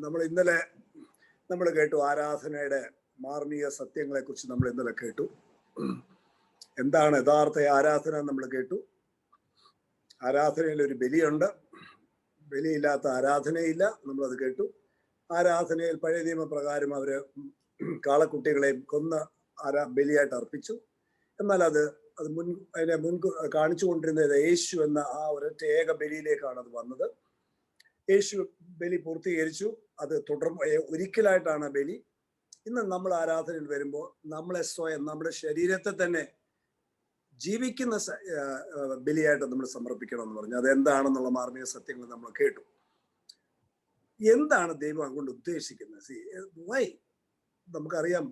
നമ്മൾ ഇന്നലെ കേട്ടു ആരാധനയുടെ മാർമിക സത്യങ്ങളെ കുറിച്ച് നമ്മൾ ഇന്നലെ കേട്ടു. എന്താണ് യഥാർത്ഥ ആരാധന നമ്മൾ കേട്ടു. ആരാധനയിൽ ഒരു ബലിയുണ്ട്, ബലിയില്ലാത്ത ആരാധനയില്ല, നമ്മളത് കേട്ടു. ആരാധനയിൽ പഴയ നിയമപ്രകാരം അവര് കാളക്കുട്ടികളെയും കൊന്ന് ബലിയായിട്ട് അർപ്പിച്ചു. എന്നാൽ അതിനെ കാണിച്ചുകൊണ്ടിരുന്നത് യേശു എന്ന ആ ഒരൊറ്റ ഏക ബലിയിലേക്കാണ് അത് വന്നത്. യേശു ബലി പൂർത്തീകരിച്ചു. അത് ഒരിക്കലായിട്ടാണ് ബലി. ഇന്ന് നമ്മൾ ആരാധനയിൽ വരുമ്പോൾ നമ്മളെ സ്വയം, നമ്മുടെ ശരീരത്തെ തന്നെ ജീവിക്കുന്ന ബലിയായിട്ട് നമ്മൾ സമർപ്പിക്കണം എന്ന് പറഞ്ഞു. അതെന്താണെന്നുള്ള മാർമിക സത്യങ്ങൾ നമ്മൾ കേട്ടു. എന്താണ് ദൈവം അതുകൊണ്ട് ഉദ്ദേശിക്കുന്നത്? വൈ? നമുക്കറിയാം,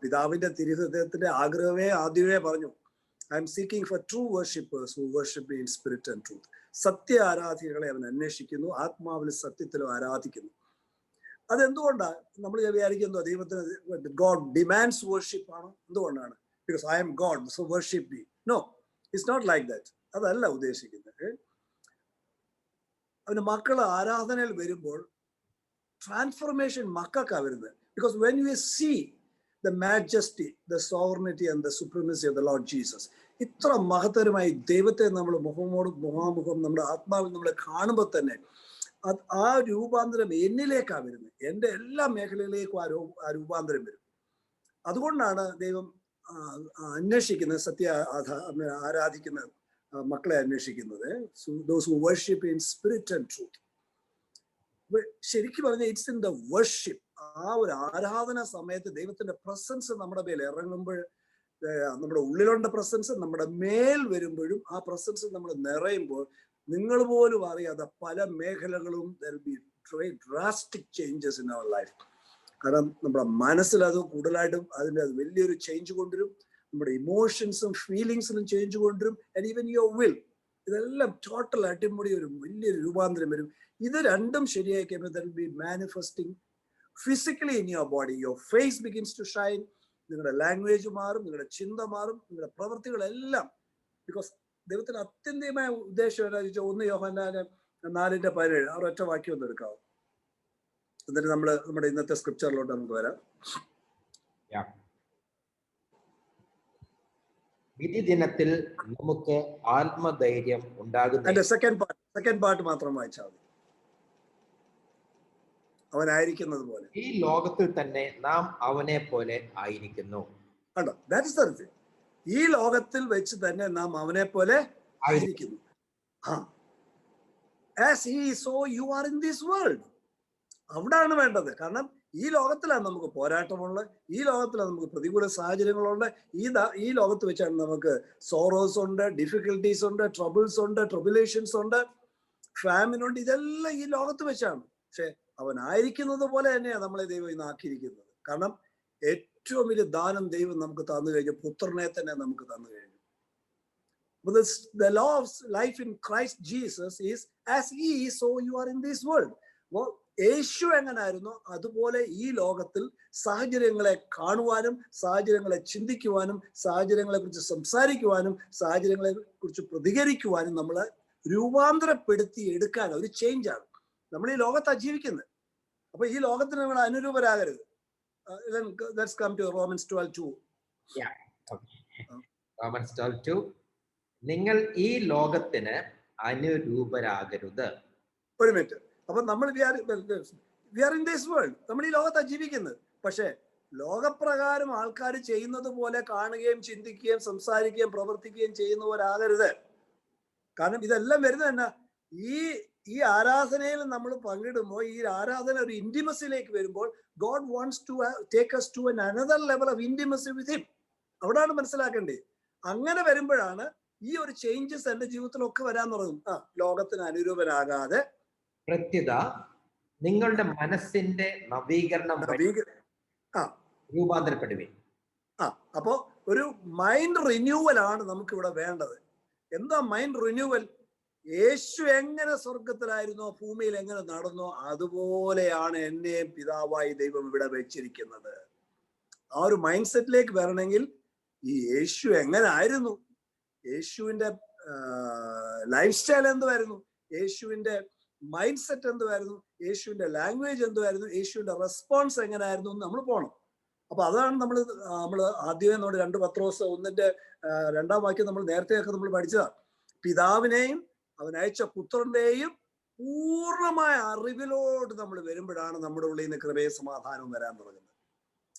പിതാവിന്റെ തിരുഹൃദയത്തിന്റെ ആഗ്രഹമേ ആദ്യമേ പറഞ്ഞു, I'm seeking for true worshippers who worship in spirit and truth. സത്യ ആരാധികളെ അവൻ അന്വേഷിക്കുന്നു, ആത്മാവിലും സത്യത്തിലും ആരാധിക്കുന്നു. അതെന്തുകൊണ്ടാണ്? നമ്മൾ വിചാരിക്കുന്നത് ദൈവത്തിന് ഗോഡ് ഡിമാൻഡ്സ് വർഷിപ്പ് ആണ്. എന്തുകൊണ്ടാണ്? Because I am God so worship me. No, it's not like that. അതല്ല ഉദ്ദേശിക്കുന്നത്. അവന് മക്കൾ ആരാധനയിൽ വരുമ്പോൾ ട്രാൻസ്ഫോർമേഷൻ മക്കൾക്കാണ് വരുന്നത്. Because when we see the majesty, the sovereignty and the supremacy of the Lord Jesus, ഇത്ര മഹത്തരമായി ദൈവത്തെ നമ്മൾ മുഖാമുഖം നമ്മുടെ ആത്മാവിൽ നമ്മൾ കാണുമ്പോൾ തന്നെ ആ രൂപാന്തരം എന്നിലേക്കാണ് വരുന്നത്. എൻ്റെ എല്ലാ മേഖലയിലേക്കും ആ രൂപാന്തരം വരും. അതുകൊണ്ടാണ് ദൈവം അന്വേഷിക്കുന്നത്, ആരാധിക്കുന്ന മക്കളെ അന്വേഷിക്കുന്നത്. those who worship in spirit and truth. ശരിക്കും പറഞ്ഞാൽ ഇറ്റ്സ് ഇൻ ദ വർഷിപ്പ്. ആ ഒരു ആരാധന സമയത്ത് ദൈവത്തിന്റെ പ്രസൻസ് നമ്മുടെ മേൽ ഇറങ്ങുമ്പോൾ, നമ്മുടെ ഉള്ളിലുള്ള പ്രസൻസ് നമ്മുടെ മേൽ വരുമ്പോഴും ആ പ്രസൻസ് നമ്മൾ നിറയുമ്പോൾ നിങ്ങൾ പോലും അറിയാതെ പല മേഖലകളും drastic changes in our life. കാരണം നമ്മുടെ മനസ്സിൽ അത് കൂടുതലായിട്ടും അത് വലിയൊരു ചേഞ്ച് കൊണ്ടുവരും. നമ്മുടെ ഇമോഷൻസും ഫീലിങ്സിലും ചേഞ്ച് കൊണ്ടുവരും. ആൻഡ് ഈവൻ യുവർ വിൽ, ഇതെല്ലാം ടോട്ടൽ അടിമുടി ഒരു വലിയൊരു രൂപാന്തരം വരും. ഇത് രണ്ടും ശരിയായി കഴിയുമ്പോൾ that will be manifesting physically in your body. Your face begins to shine. നിങ്ങളുടെ ലാംഗ്വേജ് മാറും, നിങ്ങളുടെ ചിന്ത മാറും, നിങ്ങളുടെ പ്രവൃത്തികളെല്ലാം. ബിക്കോസ് ദൈവത്തിന് അത്യന്തികമായ ഉദ്ദേശം എന്താ ചോദിച്ചാൽ 1 യോഹന്നാൻ 4:17 ആ ഒറ്റ വാക്യം ഒന്ന് എടുക്കാവും. എന്നിട്ട് നമ്മുടെ ഇന്നത്തെ സ്ക്രിപ്ചറിലോട്ട് നമുക്ക് വരാം. വിധി ദിനത്തിൽ നമുക്ക് ആത്മധൈര്യം ഉണ്ടാകുന്നു. അതിന്റെ സെക്കൻഡ് പാർട്ട് മാത്രം വായിച്ചാൽ മതി. അവനായിരിക്കുന്നത് പോലെ ഈ ലോകത്തിൽ തന്നെ നാം അവനെ പോലെ ആയിരിക്കുന്നു. കണ്ടോ? That is the thing. ഈ ലോകത്തിൽ വെച്ച് തന്നെ നാം അവനെ പോലെ ആയിരിക്കുന്നു. As he is, so you are in this world. അവിടാണ് വേണ്ടത്. കാരണം ഈ ലോകത്തിലാണ് നമുക്ക് പോരാട്ടമുള്ളത്, ഈ ലോകത്തിലാണ് നമുക്ക് പ്രതികൂല സാഹചര്യങ്ങളുണ്ട്. ഈ ലോകത്ത് വെച്ചാണ് നമുക്ക് സോറോസ് ഉണ്ട്, ഡിഫിക്കൽട്ടീസ് ഉണ്ട്, ട്രബിൾസ് ഉണ്ട്, ട്രിബുലേഷൻസ് ഉണ്ട്, ഫാമിനുണ്ട്. ഇതെല്ലാം ഈ ലോകത്ത് വെച്ചാണ്. പക്ഷെ അവനായിരിക്കുന്നത് പോലെ തന്നെയാണ് നമ്മളെ ദൈവം ഇന്ന് ആക്കിയിരിക്കുന്നത്. കാരണം ഏറ്റവും വലിയ ദാനം ദൈവം നമുക്ക് തന്നു കഴിഞ്ഞു, പുത്രനെ തന്നെ നമുക്ക് തന്നു കഴിഞ്ഞു. The law of life in Christ Jesus is as he is, so you are in this world. യേശു എങ്ങനായിരുന്നു അതുപോലെ ഈ ലോകത്തിൽ സാഹചര്യങ്ങളെ കാണുവാനും, സാഹചര്യങ്ങളെ ചിന്തിക്കുവാനും, സാഹചര്യങ്ങളെ കുറിച്ച് സംസാരിക്കുവാനും, സാഹചര്യങ്ങളെ കുറിച്ച് പ്രതികരിക്കുവാനും നമ്മളെ രൂപാന്തരപ്പെടുത്തി എടുക്കാൻ ഒരു ചേഞ്ചാണ്. നമ്മൾ ഈ ലോകത്താണ് ജീവിക്കുന്നത്. അപ്പൊ ഈ ലോകത്തിന് നമ്മൾ അനുരൂപരാകരുത്. Let's come to Romans 12:2. Romans 12:2. നിങ്ങൾ ഈ ലോകത്തിന് അനുരൂപരാകരുത്. ഒരു മിനിറ്റ്. അപ്പൊ നമ്മൾ we are in this world. നമ്മൾ ഈ ലോകത്താണ് ജീവിക്കുന്നത്. പക്ഷെ ലോകപ്രകാരം ആൾക്കാർ ചെയ്യുന്നത് പോലെ കാണുകയും ചിന്തിക്കുകയും സംസാരിക്കുകയും പ്രവർത്തിക്കുകയും ചെയ്യുന്നവരാകരുത്. കാരണം ഇതെല്ലാം വരുന്നത് തന്നെ ഈ ആരാധനയിൽ നമ്മൾ പങ്കിടുമ്പോൾ, ഈ ആരാധന ഒരു ഇന്റിമസിയിലേക്ക് വരുമ്പോൾ, God wants to take us to another level of intimacy with him. അവിടാണ് മനസ്സിലാക്കേണ്ടത്. അങ്ങനെ വരുമ്പോഴാണ് ഈ ഒരു ചേഞ്ചസ് എന്റെ ജീവിതത്തിലൊക്കെ വരാൻ തുടങ്ങും. ലോകത്തിന് അനുരൂപരാകാതെ പ്രത്യുത നിങ്ങളുടെ മനസ്സിന്റെ നവീകരണം രൂപാന്തരപ്പെടുവേ. അപ്പോ ഒരു മൈൻഡ് റിന്യൂവൽ ആണ് നമുക്ക് ഇവിടെ വേണ്ടത്. എന്താ മൈൻഡ് റിന്യൂവൽ? യേശു എങ്ങനെ സ്വർഗത്തിലായിരുന്നോ, ഭൂമിയിൽ എങ്ങനെ നടന്നോ, അതുപോലെയാണ് എന്നെയും പിതാവായി ദൈവം ഇവിടെ വെച്ചിരിക്കുന്നത്. ആ ഒരു മൈൻഡ് സെറ്റിലേക്ക് വരണമെങ്കിൽ ഈ യേശു എങ്ങനെ ആയിരുന്നു, യേശുവിന്റെ ലൈഫ് സ്റ്റൈൽ എന്തുവായിരുന്നു, യേശുവിന്റെ മൈൻഡ് സെറ്റ് എന്തുവായിരുന്നു, യേശുവിന്റെ ലാംഗ്വേജ് എന്തുമായിരുന്നു, യേശുവിന്റെ റെസ്പോൺസ് എങ്ങനെയായിരുന്നു എന്ന് നമ്മൾ പോകണം. അപ്പൊ അതാണ് നമ്മൾ ആദ്യമേ നമ്മുടെ 2 പത്രോസ് 1-ന്റെ 2-ാം വാക്യം നമ്മൾ നേരത്തെയൊക്കെ നമ്മൾ പഠിച്ചതാണ്. പിതാവിനെയും അവൻ അയച്ച പുത്രന്റെയും പൂർണ്ണമായ അറിവിലോട്ട് നമ്മൾ വരുമ്പോഴാണ് നമ്മുടെ ഉള്ളിൽ നിന്ന് കൃപയും സമാധാനവും വരാൻ തുടങ്ങുന്നത്.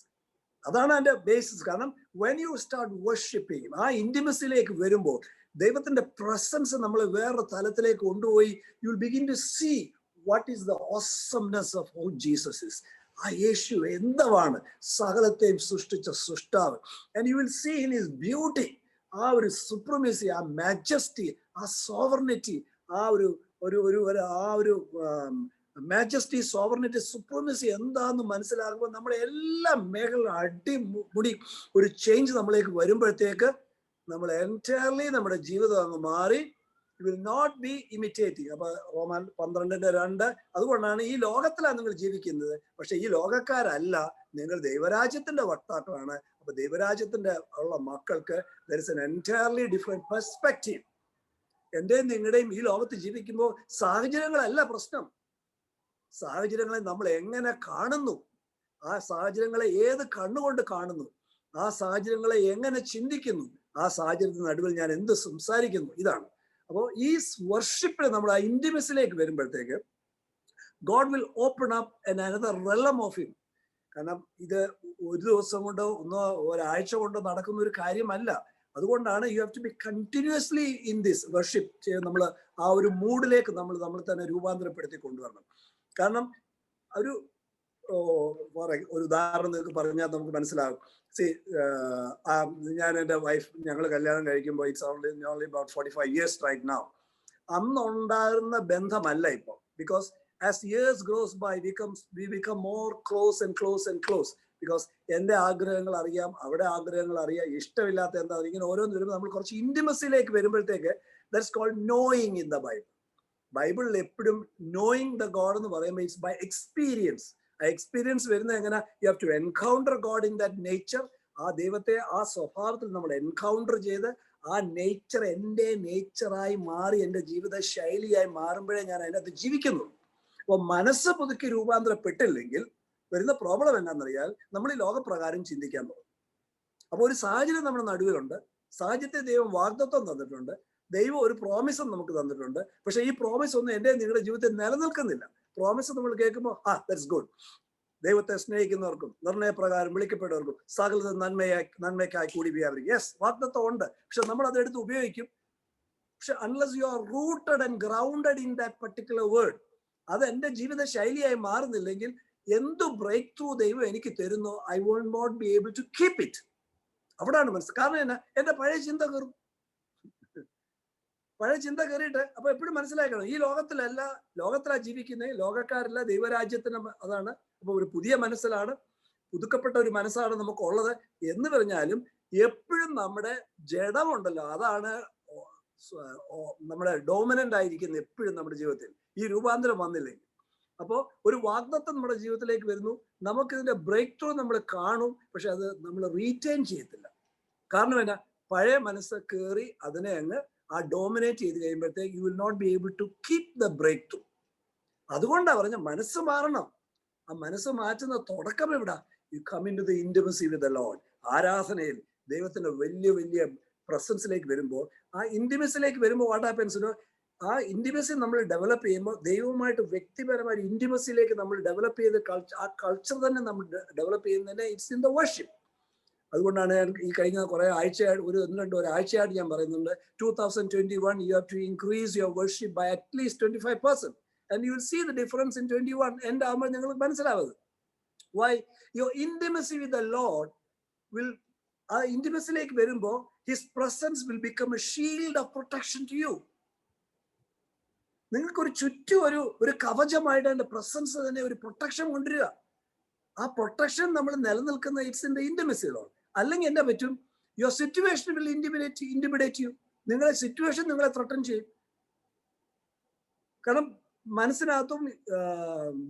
അതാണ് അതിന്റെ ബേസിസ്. കാരണം വെൻ യു സ്റ്റാർട്ട് വർഷിപ്പിംഗ്, ആ ഇന്റിമസിയിലേക്ക് വരുമ്പോൾ ദൈവത്തിന്റെ പ്രസൻസ് നമ്മൾ വേറൊരു തലത്തിലേക്ക് കൊണ്ടുപോയി you will begin to see what is the awesomeness of how Jesus is. ആ യേശു എന്താണ് സകലത്തെയും സൃഷ്ടിച്ച സൃഷ്ടാവ്. And you will see in his beauty, ആ ഒരു സുപ്രമസി, ആ മാജസ്റ്റി, ആ സോവർണിറ്റി, ആ ഒരു മാജസ്റ്റി, സോവർണിറ്റി, സുപ്രമസി എന്താന്ന് മനസ്സിലാകുമ്പോൾ നമ്മുടെ എല്ലാ മേഖലകളും അടിമുടി ഒരു ചേഞ്ച് നമ്മളിലേക്ക് വരുമ്പോഴത്തേക്ക് നമ്മൾ എൻറ്റയർലി നമ്മുടെ ജീവിതം അങ്ങ് മാറി. You will not be imitating. അപ്പൊ റോമൻ 12:2 അതുകൊണ്ടാണ് ഈ ലോകത്തിലാണ് നിങ്ങൾ ജീവിക്കുന്നത്, പക്ഷെ ഈ ലോകക്കാരല്ല, നിങ്ങൾ ദൈവരാജ്യത്തിന്റെ വക്താക്കളാണ്. അപ്പൊ ദൈവരാജ്യത്തിന്റെ ഉള്ള മക്കൾക്ക് there is an entirely different perspective. എന്റെയും നിങ്ങളുടെയും ഈ ലോകത്ത് ജീവിക്കുമ്പോൾ സാഹചര്യങ്ങളല്ല പ്രശ്നം. സാഹചര്യങ്ങളെ നമ്മൾ എങ്ങനെ കാണുന്നു, ആ സാഹചര്യങ്ങളെ ഏത് കണ്ണുകൊണ്ട് കാണുന്നു, ആ സാഹചര്യങ്ങളെ എങ്ങനെ ചിന്തിക്കുന്നു, ആ സാഹചര്യത്തിന് നടുവിൽ ഞാൻ എന്ത് സംസാരിക്കുന്നു, ഇതാണ്. അപ്പോൾ ഈ വർഷിപ്പിൽ നമ്മൾ ആ ഇന്റിമസിയിലേക്ക് വരുമ്പോഴത്തേക്ക് God will open up an another realm of him. കാരണം ഇത് ഒരു ദിവസം കൊണ്ടോ ഒരാഴ്ച കൊണ്ടോ നടക്കുന്ന ഒരു കാര്യമല്ല. അതുകൊണ്ടാണ് you have to be continuously in this worship. നമ്മൾ ആ ഒരു മൂഡിലേക്ക് നമ്മൾ തന്നെ രൂപാന്തരപ്പെടുത്തി കൊണ്ടുവരണം. കാരണം ഒരു ഉദാഹരണം നിങ്ങൾക്ക് പറഞ്ഞാൽ നമുക്ക് മനസ്സിലാകും. ഞാൻ എൻ്റെ വൈഫ്, ഞങ്ങൾ കല്യാണം കഴിക്കുമ്പോൾ it's only about 45 years right now. അന്നുണ്ടായിരുന്ന ബന്ധമല്ല ഇപ്പോൾ. Because as years goes by we become more close and close and close. Because എൻ്റെ ആഗ്രഹങ്ങൾ അറിയാം, അവിടെ ആഗ്രഹങ്ങൾ അറിയാം, ഇഷ്ടമില്ലാത്ത എന്താ, ഇങ്ങനെ ഓരോന്ന് വരുമ്പോൾ നമ്മൾ കുറച്ച് ഇന്റിമസിയിലേക്ക് വരുമ്പോഴത്തേക്ക് that's called knowing in the Bible. ബൈബിളിൽ എപ്പോഴും നോയിങ് ദ ഗോഡ് എന്ന് പറയുമ്പോൾ ഇറ്റ്സ് ബൈ എക്സ്പീരിയൻസ്. ആ എക്സ്പീരിയൻസ് വരുന്നത് എങ്ങനെ? You have to encounter God in that nature. ആ ദൈവത്തെ ആ സ്വഭാവത്തിൽ നമ്മൾ എൻകൗണ്ടർ ചെയ്ത് ആ നേച്ചർ എൻ്റെ നേച്ചറായി മാറി എൻ്റെ ജീവിത ശൈലിയായി മാറുമ്പോഴേ ഞാൻ അതിനകത്ത് ജീവിക്കുന്നു. അപ്പോൾ മനസ്സ് പുതുക്കി രൂപാന്തരപ്പെട്ടില്ലെങ്കിൽ വരുന്ന പ്രോബ്ലം എന്താണെന്നറിയാൽ, നമ്മൾ ഈ ലോകപ്രകാരം ചിന്തിക്കാൻ പോകും. അപ്പോൾ ഒരു സാഹചര്യം നമ്മുടെ നടുവിലുണ്ട്. സാഹചര്യത്തെ ദൈവം വാഗ്ദത്വം തന്നിട്ടുണ്ട്, ദൈവം ഒരു പ്രോമിസും നമുക്ക് തന്നിട്ടുണ്ട്. പക്ഷെ ഈ പ്രോമിസ് ഒന്നും എൻ്റെ നിങ്ങളുടെ ജീവിതത്തിൽ നിലനിൽക്കുന്നില്ല. പ്രോമിസ് നമ്മൾ കേൾക്കുമ്പോൾ ദാറ്റ്സ് ഗുഡ്, ദൈവത്തെ സ്നേഹിക്കുന്നവർക്കും നിർണയപ്രകാരം വിളിക്കപ്പെട്ടവർക്കും സകല നന്മയ്ക്കായി കൂടി വ്യാപരിക്കും. യെസ്, വാഗ്ദത്വം ഉണ്ട്. പക്ഷെ നമ്മൾ അതെടുത്ത് ഉപയോഗിക്കും. പക്ഷെ unless you are rooted and grounded in that particular word, അത് എൻ്റെ ജീവിത ശൈലിയായി മാറുന്നില്ലെങ്കിൽ എന്തു ബ്രേക്ക് ത്രൂ ദൈവം എനിക്ക് തരുന്നോ I will not be able to keep it. അവിടാണ് മനസ്സിൽ. കാരണം എന്നാ, എൻ്റെ പഴയ ചിന്ത കയറും. പഴയ ചിന്ത കയറിയിട്ട് അപ്പൊ എപ്പോഴും മനസ്സിലാക്കണം, ഈ ലോകത്തിലാ ജീവിക്കുന്നത്, ലോകക്കാരല്ല, ദൈവരാജ്യത്തിന് അതാണ്. അപ്പൊ ഒരു പുതിയ മനസ്സിലാണ്, പുതുക്കപ്പെട്ട ഒരു മനസ്സാണ് നമുക്ക് ഉള്ളത് എന്ന് പറഞ്ഞാലും എപ്പോഴും നമ്മുടെ ജഡമുണ്ടല്ലോ, അതാണ് നമ്മുടെ ഡോമിനന്റ് ആയിരിക്കുന്നത് എപ്പോഴും നമ്മുടെ ജീവിതത്തിൽ. ഈ രൂപാന്തരം വന്നില്ലെങ്കിൽ, അപ്പോൾ ഒരു വാഗ്ദത്തം നമ്മുടെ ജീവിതത്തിലേക്ക് വരുന്നു, നമുക്കിതിന്റെ ബ്രേക്ക് ത്രൂ നമ്മൾ കാണും, പക്ഷെ അത് നമ്മൾ റീറ്റെയിൻ ചെയ്യത്തില്ല. കാരണം എന്നാ, പഴയ മനസ്സ് കയറി അതിനെ അങ്ങ് ആ ഡോമിനേറ്റ് ചെയ്ത് കഴിയുമ്പോഴത്തേക്ക് you will not be able to keep the breakthrough. അതുകൊണ്ടാണ് പറഞ്ഞ മനസ്സ് മാറണം. ആ മനസ്സ് മാറ്റുന്ന തുടക്കം എവിടാ? You come in to the intimacy with the Lord. ആരാധനയിൽ ദൈവത്തിന്റെ വലിയ വലിയ പ്രസൻസിലേക്ക് വരുമ്പോൾ, ആ ഇന്റിമസിയിലേക്ക് വരുമ്പോൾ വാട്ട് ഹാപ്പൻസ്, ആ ഇന്റിമസി നമ്മൾ ഡെവലപ്പ് ചെയ്യുമ്പോൾ ദൈവവുമായിട്ട് വ്യക്തിപരമായ ഇന്റിമസിയിലേക്ക് നമ്മൾ ഡെവലപ്പ് ചെയ്ത് ആ കൾച്ചർ തന്നെ നമ്മൾ ഡെവലപ്പ് ചെയ്യുന്നതിന് ഇറ്റ്സ് ഇൻ ദ വർഷിപ്പ്. അതുകൊണ്ടാണ് ഞാൻ ഈ കഴിഞ്ഞ കുറെ ആഴ്ചയായിട്ട് ഒരാഴ്ചയായിട്ട് ഞാൻ പറയുന്നുണ്ട്, 2021 you have to increase your worship by at least 25%, and you will see the difference in 21. എൻ്റെ ആകുമ്പോൾ നിങ്ങൾക്ക് മനസ്സിലാവുന്നത് why your intimacy with the Lord will, ആ ഇന്റിമസിയിലേക്ക് വരുമ്പോൾ his presence will become a shield of protection to you. നിങ്ങൾക്കൊരു ചുറ്റും ഒരു കവചമായിട്ട് എൻ്റെ പ്രസൻസ് തന്നെ ഒരു പ്രൊട്ടക്ഷൻ കൊണ്ടുവരിക. ആ പ്രൊട്ടക്ഷൻ നമ്മൾ നിലനിൽക്കുന്ന it's in the intimacy Lord. അല്ലെങ്കിൽ എന്താ പറ്റും? Your situation will intimidate you. നിങ്ങളെ സിറ്റുവേഷൻ നിങ്ങളെ ത്രട്ടൻ ചെയ്യും. കാരണം മനസ്സിനകത്തും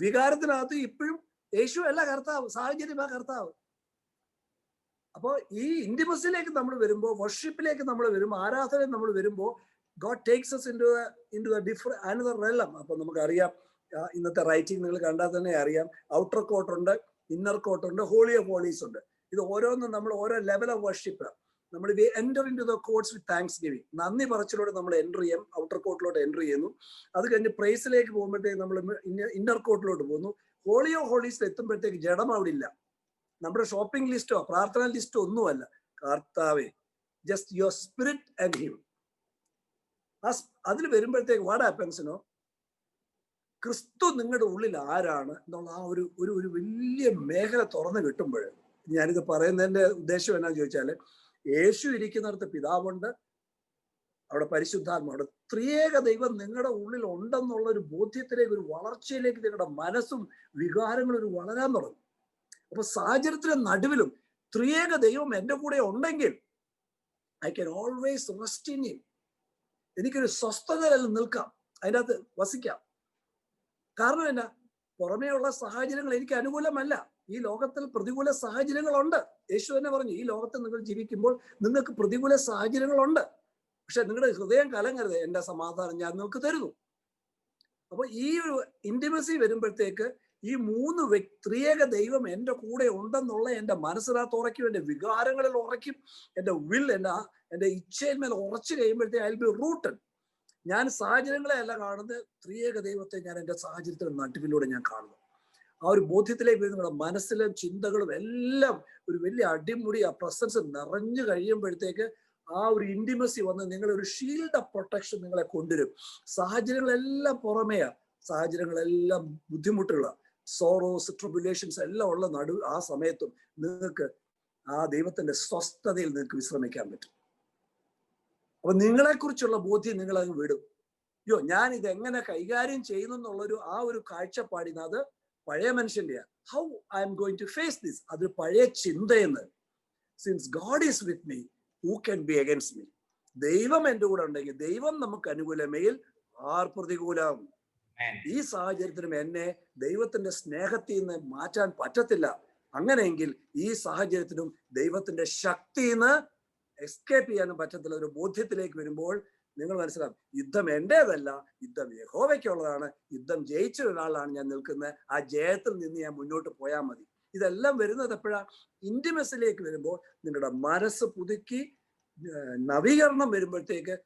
വികാരത്തിനകത്തും ഇപ്പോഴും യേശു അല്ല കർത്താവ്, സാഹചര്യമാ കർത്താവ്. അപ്പോൾ ഈ ഇന്റിമസിയിലേക്ക് നമ്മൾ വരുമ്പോൾ, വർഷിപ്പിലേക്ക് നമ്മൾ വരുമ്പോൾ, ആരാധനയിൽ നമ്മൾ വരുമ്പോൾ, God takes us into a different another realm. അപ്പോൾ നമുക്കറിയാം, ഇന്നത്തെ റൈറ്റിംഗ് നിങ്ങൾ കണ്ടാൽ തന്നെ അറിയാം. ഔട്ടർ കോട്ടുണ്ട്, ഇന്നർ കോട്ടുണ്ട്, ഹോളി ഓഫ് ഹോളീസ് ഉണ്ട്. ഇത് ഓരോന്നും നമ്മൾ ഓരോ ലെവൽ ഓഫ് വർഷിപ്പ്. നമ്മൾ enter into the courts with thanksgiving, നന്ദി പറച്ചിലൂടെ നമ്മൾ എൻ്റർ ചെയ്യും, ഔട്ടർ കോർട്ടിലോട്ട് എൻ്റർ ചെയ്യുന്നു. അത് കഴിഞ്ഞ് പ്രൈസിലേക്ക് പോകുമ്പോഴത്തേക്ക് നമ്മൾ ഇന്നർ കോർട്ടിലോട്ട് പോകുന്നു. ഹോളി ഓഫ് ഹോളീസിൽ എത്തുമ്പോഴത്തേക്ക് ജഡം അവിടെ ഇല്ല. നമ്മുടെ ഷോപ്പിംഗ് ലിസ്റ്റോ പ്രാർത്ഥന ലിസ്റ്റോ ഒന്നുമല്ല. കർത്താവേ, just your spirit and him. അതിൽ വരുമ്പോഴത്തേക്ക് വാട്ട് ഹാപ്പൻസിനോ, ക്രിസ്തു നിങ്ങളുടെ ഉള്ളിൽ ആരാണ് എന്നുള്ള ആ ഒരു ഒരു വലിയ മേഖല തുറന്നു കിട്ടുമ്പോൾ, ഞാനിത് പറയുന്നതിന്റെ ഉദ്ദേശം എന്നാന്ന് ചോദിച്ചാൽ, യേശു ഇരിക്കുന്നിടത്ത് പിതാവുണ്ട്, അവിടെ പരിശുദ്ധാത്മ, അവിടെ ത്രിയേക ദൈവം നിങ്ങളുടെ ഉള്ളിൽ ഉണ്ടെന്നുള്ള ഒരു ബോധ്യത്തിലേക്ക്, ഒരു വളർച്ചയിലേക്ക് നിങ്ങളുടെ മനസ്സും വികാരങ്ങളും ഒരു വളരാൻ തുടങ്ങും. അപ്പൊ സാഹചര്യത്തിന്റെ നടുവിലും ത്രിയേക ദൈവം എൻ്റെ കൂടെ ഉണ്ടെങ്കിൽ I can always rest in him. എനിക്കൊരു സ്വസ്ഥതയിൽ നിൽക്കാം, അതിൻ്റെ അകത്ത് വസിക്കാം. കാരണം എന്നാ, പുറമേയുള്ള സാഹചര്യങ്ങൾ എനിക്ക് അനുകൂലമല്ല. ഈ ലോകത്തിൽ പ്രതികൂല സാഹചര്യങ്ങളുണ്ട്. യേശു തന്നെ പറഞ്ഞു, ഈ ലോകത്തിൽ നിങ്ങൾ ജീവിക്കുമ്പോൾ നിങ്ങൾക്ക് പ്രതികൂല സാഹചര്യങ്ങളുണ്ട്, പക്ഷെ നിങ്ങളുടെ ഹൃദയം കലങ്ങരുത്, എൻ്റെ സമാധാനം ഞാൻ നിങ്ങൾക്ക് തരുന്നു. അപ്പൊ ഈ ഒരു ഇന്റിമസി വരുമ്പോഴത്തേക്ക് ഈ മൂന്ന് ത്രിയേക ദൈവം എൻ്റെ കൂടെ ഉണ്ടെന്നുള്ള എൻ്റെ മനസ്സിനകത്ത് ഉറയ്ക്കും, എൻ്റെ വികാരങ്ങളിൽ ഉറയ്ക്കും, എൻ്റെ എൻ്റെ ഇച്ഛയിന്മേൽ ഉറച്ചു കഴിയുമ്പോഴത്തേക്ക് ഐ വിൽ ബി റൂട്ടഡ്. ഞാൻ സാഹചര്യങ്ങളെ അല്ല കാണുന്നത്, ത്രിയേക ദൈവത്തെ ഞാൻ എൻ്റെ സാഹചര്യത്തിന് നടുവിലൂടെ ഞാൻ കാണുന്നു. ആ ഒരു ബോധ്യത്തിലേക്ക് നിങ്ങളുടെ മനസ്സിലും ചിന്തകളും എല്ലാം ഒരു വലിയ അടിമുടി ആ പ്രസൻസ് നിറഞ്ഞു കഴിയുമ്പോഴത്തേക്ക് ആ ഒരു ഇന്റിമസി വന്ന് നിങ്ങളെ ഒരു ഷീൽഡ് ഓഫ് പ്രൊട്ടക്ഷൻ നിങ്ങളെ കൊണ്ടുവരും. സാഹചര്യങ്ങളെല്ലാം പുറമെയാ, സാഹചര്യങ്ങളെല്ലാം ബുദ്ധിമുട്ടുകളാണ്, സോറോസ് ട്രിബുലേഷൻസ് എല്ലാം ഉള്ള ആ സമയത്തും നിങ്ങൾക്ക് ആ ദൈവത്തിന്റെ സ്വസ്ഥതയിൽ നിങ്ങൾക്ക് വിശ്രമിക്കാൻ പറ്റും. അപ്പൊ നിങ്ങളെക്കുറിച്ചുള്ള ബോധ്യം നിങ്ങൾ അങ്ങ് വിടും. അയ്യോ, ഞാൻ ഇത് എങ്ങനെ കൈകാര്യം ചെയ്യുന്നു എന്നുള്ളൊരു ആ ഒരു കാഴ്ചപ്പാടിന്, അത് പഴയ മനുഷ്യന്റെ how I M going to face this, അത് പഴയ ചിന്തയെന്ന്. Since God is with me, who can be against me. ദൈവം എൻ്റെ കൂടെ ഉണ്ടെങ്കിൽ, ദൈവം നമുക്ക് അനുകൂലമെങ്കിൽ ആർ പ്രതികൂലം. ഈ സാഹചര്യത്തിനും എന്നെ ദൈവത്തിന്റെ സ്നേഹത്തിൽ നിന്ന് മാറ്റാൻ പറ്റത്തില്ല. അങ്ങനെയെങ്കിൽ ഈ സാഹചര്യത്തിനും ദൈവത്തിന്റെ ശക്തിയിൽ നിന്ന് എസ്കേപ്പ് ചെയ്യാനും പറ്റത്തില്ല. ഒരു ബോധ്യത്തിലേക്ക് വരുമ്പോൾ നിങ്ങൾ മനസ്സിലാവും, യുദ്ധം എന്റേതല്ല, യുദ്ധം യഹോവയ്ക്കുള്ളതാണ്, യുദ്ധം ജയിച്ച ഒരാളാണ് ഞാൻ നിൽക്കുന്നത്, ആ ജയത്തിൽ നിന്ന് ഞാൻ മുന്നോട്ട് പോയാൽ മതി. ഇതെല്ലാം വരുന്നത് എപ്പോഴാണ്? ഇന്റിമസിലേക്ക് വരുമ്പോൾ നിങ്ങളുടെ മനസ്സ് പുതുക്കി നവീകരണം വരുമ്പോഴത്തേക്ക്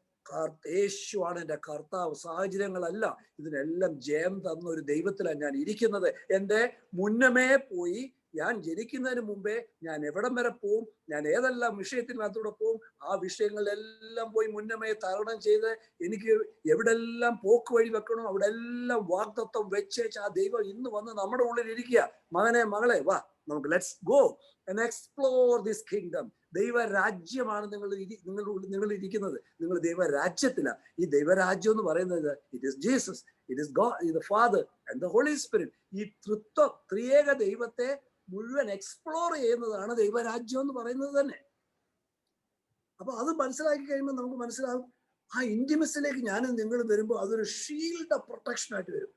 യേശുവാണ് എൻ്റെ കർത്താവ്, സാഹചര്യങ്ങളല്ല, ഇതിനെല്ലാം ജയം തന്ന ഒരു ദൈവത്തിലാണ് ഞാൻ ഇരിക്കുന്നത്. എൻ്റെ മുന്നമേ പോയി, ഞാൻ ജനിക്കുന്നതിന് മുമ്പേ ഞാൻ എവിടം വരെ പോവും, ഞാൻ ഏതെല്ലാം വിഷയത്തിനകത്തൂടെ പോവും, ആ വിഷയങ്ങളിലെല്ലാം പോയി മുന്നമേ തരണം ചെയ്ത് എനിക്ക് എവിടെല്ലാം പോക്ക് വഴി വെക്കണോ അവിടെ എല്ലാം വാഗ്ദത്തം വെച്ചേച്ച് ആ ദൈവം ഇന്ന് വന്ന് നമ്മുടെ ഉള്ളിൽ ഇരിക്കുക. മകനെ, മകളെ, വാ, നമുക്ക് let's go and explore this kingdom. ദൈവരാജ്യമാണ് നിങ്ങൾ ഇരിക്കുന്നത്. നിങ്ങൾ ദൈവരാജ്യത്തിലാണ്. ഈ ദൈവരാജ്യം എന്ന് പറയുന്നത് it is Jesus, it is God, the father and the holy spirit. ഈ ത്രിയേക ദൈവത്തെ മുഴുവൻ എക്സ്പ്ലോർ ചെയ്യുന്നതാണ് ദൈവരാജ്യം എന്ന് പറയുന്നത് തന്നെ. അപ്പൊ അത് മനസ്സിലാക്കി കഴിയുമ്പോൾ നമുക്ക് മനസ്സിലാവും, ആ ഇന്റിമസിലേക്ക് ഞാനും നിങ്ങൾ വരുമ്പോൾ അതൊരു ഷീൽഡ് ഓഫ് പ്രൊട്ടക്ഷൻ ആയിട്ട് വരും.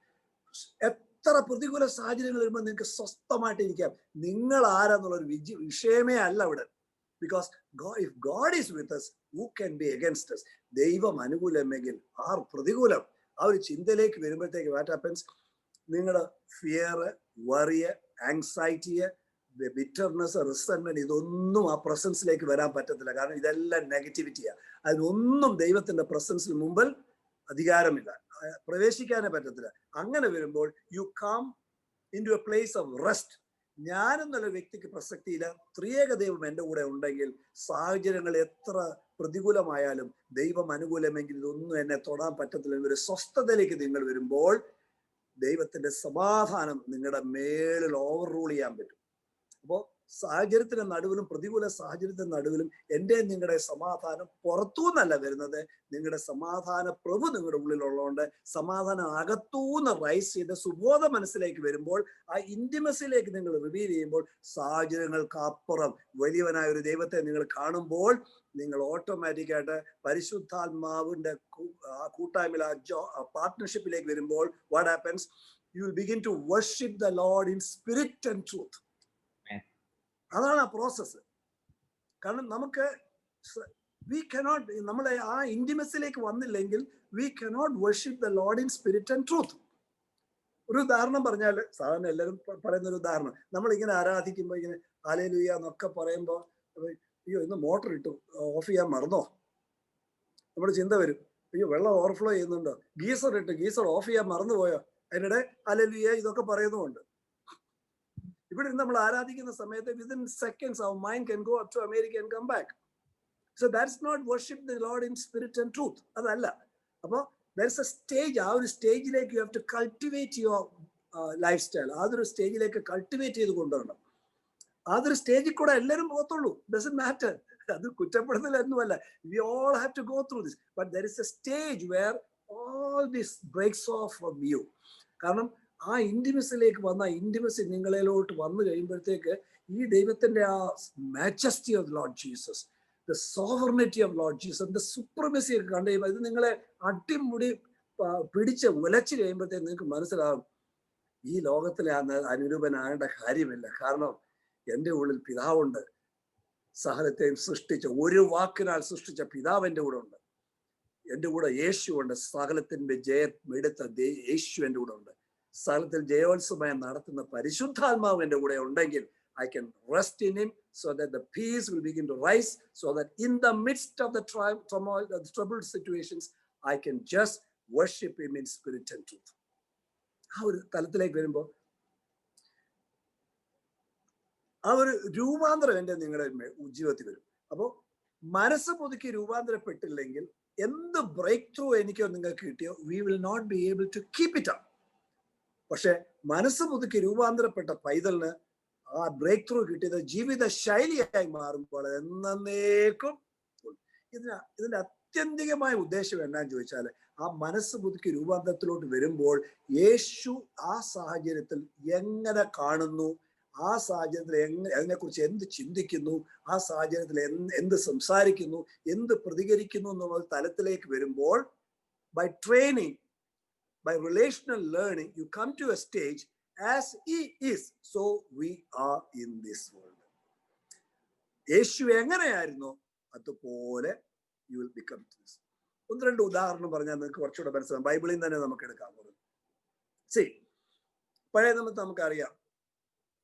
എത്ര പ്രതികൂല സാഹചര്യങ്ങൾ വരുമ്പോൾ നിങ്ങൾക്ക് സ്വസ്ഥമായിട്ട് ഇരിക്കാം. നിങ്ങൾ ആരാന്നുള്ളൊരു വിഷയമേ അല്ല ഇവിടെ. Because if God is with us, who can be against us? ദൈവം അനുകൂലമെങ്കിൽ ആർ പ്രതികൂലം? ആ ഒരു ചിന്തയിലേക്ക് വരുമ്പോഴത്തേക്ക് വാട്ട് ഹാപ്പൻസ്? നിങ്ങളുടെ ഫിയർ, വറിയ, ആങ്സൈറ്റി, ബിറ്റർനെസ്, റിസെന്റ്മെന്റ്, ഇതൊന്നും ആ പ്രസൻസിലേക്ക് വരാൻ പറ്റത്തില്ല. കാരണം ഇതെല്ലാം നെഗറ്റിവിറ്റിയാണ്. അതിനൊന്നും ദൈവത്തിന്റെ പ്രസൻസിന് മുമ്പിൽ അധികാരമില്ല, പ്രവേശിക്കാനേ പറ്റത്തില്ല. അങ്ങനെ വരുമ്പോൾ you come in to a place of rest. ഞാനെന്നുള്ള വ്യക്തിക്ക് പ്രസക്തിയില്ല. ത്രിയേക ദൈവം എൻ്റെ കൂടെ ഉണ്ടെങ്കിൽ സാഹചര്യങ്ങൾ എത്ര പ്രതികൂലമായാലും ദൈവം അനുകൂലമെങ്കിൽ ഇതൊന്നും എന്നെ തൊടാൻ പറ്റത്തില്ല. ഒരു സ്വസ്ഥതയിലേക്ക് നിങ്ങൾ വരുമ്പോൾ ദൈവത്തിന്റെ സമാധാനം നിങ്ങളുടെ മേളിൽ ഓവർ റൂൾ ചെയ്യാൻ പറ്റും. അപ്പോൾ സാഹചര്യത്തിന്റെ നടുവിലും പ്രതികൂല സാഹചര്യത്തിന്റെ നടുവിലും എൻ്റെ നിങ്ങളുടെ സമാധാനം പുറത്തുനിന്നല്ല വരുന്നത്. നിങ്ങളുടെ സമാധാന പ്രഭു നിങ്ങളുടെ ഉള്ളിലുള്ളതുകൊണ്ട് സമാധാനം അകത്തൂന്ന് റൈസ് ചെയ്ത് സുബോധ മനസ്സിലേക്ക് വരുമ്പോൾ, ആ ഇന്റിമസിയിലേക്ക് നിങ്ങൾ റിവീൽ ചെയ്യുമ്പോൾ, സാഹചര്യങ്ങൾക്ക് അപ്പുറം വലിയവനായ ഒരു ദൈവത്തെ നിങ്ങൾ കാണുമ്പോൾ നിങ്ങൾ ഓട്ടോമാറ്റിക്കായിട്ട് പരിശുദ്ധാത്മാവിന്റെ കൂട്ടായ്മയിൽ ആ പാർട്ട്ണർഷിപ്പിലേക്ക് വരുമ്പോൾ what happens? You will begin to worship the Lord in spirit and truth. അതാണ് ആ പ്രോസസ്സ്. കാരണം നമുക്ക് നമ്മളെ ആ ഇന്റിമസിയിലേക്ക് വന്നില്ലെങ്കിൽ we cannot worship the Lord in spirit and truth. ഒരു ഉദാഹരണം പറഞ്ഞാൽ, സാധാരണ എല്ലാവരും പറയുന്ന ഒരു ഉദാഹരണം, നമ്മൾ ഇങ്ങനെ ആരാധിക്കുമ്പോൾ ഇങ്ങനെ ഹല്ലേലൂയ എന്നൊക്കെ പറയുമ്പോൾ അയ്യോ ഇന്ന് മോട്ടർ ഇട്ടു, ഓഫ് ചെയ്യാൻ മറന്നോ, നമ്മുടെ ചിന്ത വരും. അയ്യോ വെള്ളം ഓവർഫ്ലോ ചെയ്യുന്നുണ്ടോ, ഗീസർ ഇട്ട്, ഗീസർ ഓഫ് ചെയ്യാൻ മറന്നുപോയോ, അതിനിടെ ഹല്ലേലൂയ ഇതൊക്കെ പറയുന്നുമുണ്ട്. ഇവിടെ നമ്മൾ ആരാധിക്കുന്ന സമയത്ത് within seconds our mind can go up to America and come back. So that's not worship the Lord in spirit and truth. അതല്ല. അപ്പോൾ there's a stage, ആ ഒരു സ്റ്റേജിലേക്ക് you have to cultivate your lifestyle. അതൊരു സ്റ്റേജിലേക്ക് cultivate ചെയ്ത് കൊണ്ടുവരണം. അതൊരു സ്റ്റേജിൽ കൂടെ എല്ലാവരും പോകത്തുള്ളൂ. doesn't matter. അത് കുറ്റപ്പെടുത്തലൊന്നുമല്ല. We all have to go through this. But there is a stage where all this breaks off from you. കാരണം ആ ഇന്റിമസിയിലേക്ക് വന്ന ഇന്റിമസി നിങ്ങളിലോട്ട് വന്നു കഴിയുമ്പോഴത്തേക്ക് ഈ ദൈവത്തിന്റെ ആ majesty of Lord Jesus, the sovereignty of Lord Jesus, the supremacy ഒക്കെ കണ്ടു കഴിയുമ്പോൾ ഇത് നിങ്ങളെ അടിമുടി പിടിച്ച് ഉലച്ചു കഴിയുമ്പോഴത്തേക്ക് നിങ്ങൾക്ക് മനസ്സിലാകും ഈ ലോകത്തിലെ അനുരൂപനാകേണ്ട കാര്യമില്ല. കാരണം എൻ്റെ ഉള്ളിൽ പിതാവുണ്ട്, സകലത്തെയും സൃഷ്ടിച്ച, ഒരു വാക്കിനാൽ സൃഷ്ടിച്ച പിതാവ് എൻ്റെ കൂടെ ഉണ്ട്, എൻ്റെ കൂടെ യേശു ഉണ്ട്, സകലത്തിന്റെ ജയമെടുത്ത യേശു എൻ്റെ കൂടെ ഉണ്ട്, സകലത്തിൽ ജയോത്സവം നടത്തുന്ന പരിശുദ്ധാത്മാവ് എൻ്റെ കൂടെ ഉണ്ടെങ്കിൽ I can rest in him so that the peace will begin to rise, so that in the midst of the turmoil, the troubled situations, I can just worship him in spirit and truth. ആ ഒരു തലത്തിലേക്ക് വരുമ്പോൾ ആ ഒരു രൂപാന്തരം എൻ്റെ നിങ്ങളുടെ ജീവിതത്തിൽ വരും. അപ്പോൾ മനസ്സ് പുതുക്കി രൂപാന്തരപ്പെട്ടില്ലെങ്കിൽ എന്ത് ബ്രേക്ക് ത്രൂ എനിക്കോ നിങ്ങൾക്ക് കിട്ടിയോ, we will not be able to keep it up. പക്ഷെ മനസ്സ് പുതുക്കി രൂപാന്തരപ്പെട്ട പൈതലിന് ആ ബ്രേക്ക് ത്രൂ കിട്ടിയത് ജീവിത ശൈലിയായി മാറുമ്പോൾ എന്നേക്കും. ഇതിന്റെ ആത്യന്തികമായ ഉദ്ദേശം എന്നാന്ന് ചോദിച്ചാൽ, ആ മനസ്സ് പുതുക്കി രൂപാന്തരത്തിലോട്ട് വരുമ്പോൾ യേശു ആ സാഹചര്യത്തിൽ എങ്ങനെ കാണുന്നു, ആ സാഹചര്യത്തിൽ അതിനെക്കുറിച്ച് എന്ത് ചിന്തിക്കുന്നു, ആ സാഹചര്യത്തിൽ എന്ത് സംസാരിക്കുന്നു, എന്ത് പ്രതികരിക്കുന്നു എന്നുള്ള തലത്തിലേക്ക് വരുമ്പോൾ, by training, by relational learning, you come to a stage as he is, so we are in this world. യേശു എങ്ങനെയായിരുന്നു അതുപോലെ you will become this. ഒന്ന് രണ്ട് ഉദാഹരണം പറഞ്ഞാൽ നിങ്ങൾക്ക് കുറച്ചുകൂടെ മനസ്സിലാവും. ബൈബിളിൽ തന്നെ നമുക്ക് എടുക്കാൻ പോകുന്നത്. See, പഴയ നിയമത്തിൽ നമുക്കറിയാം,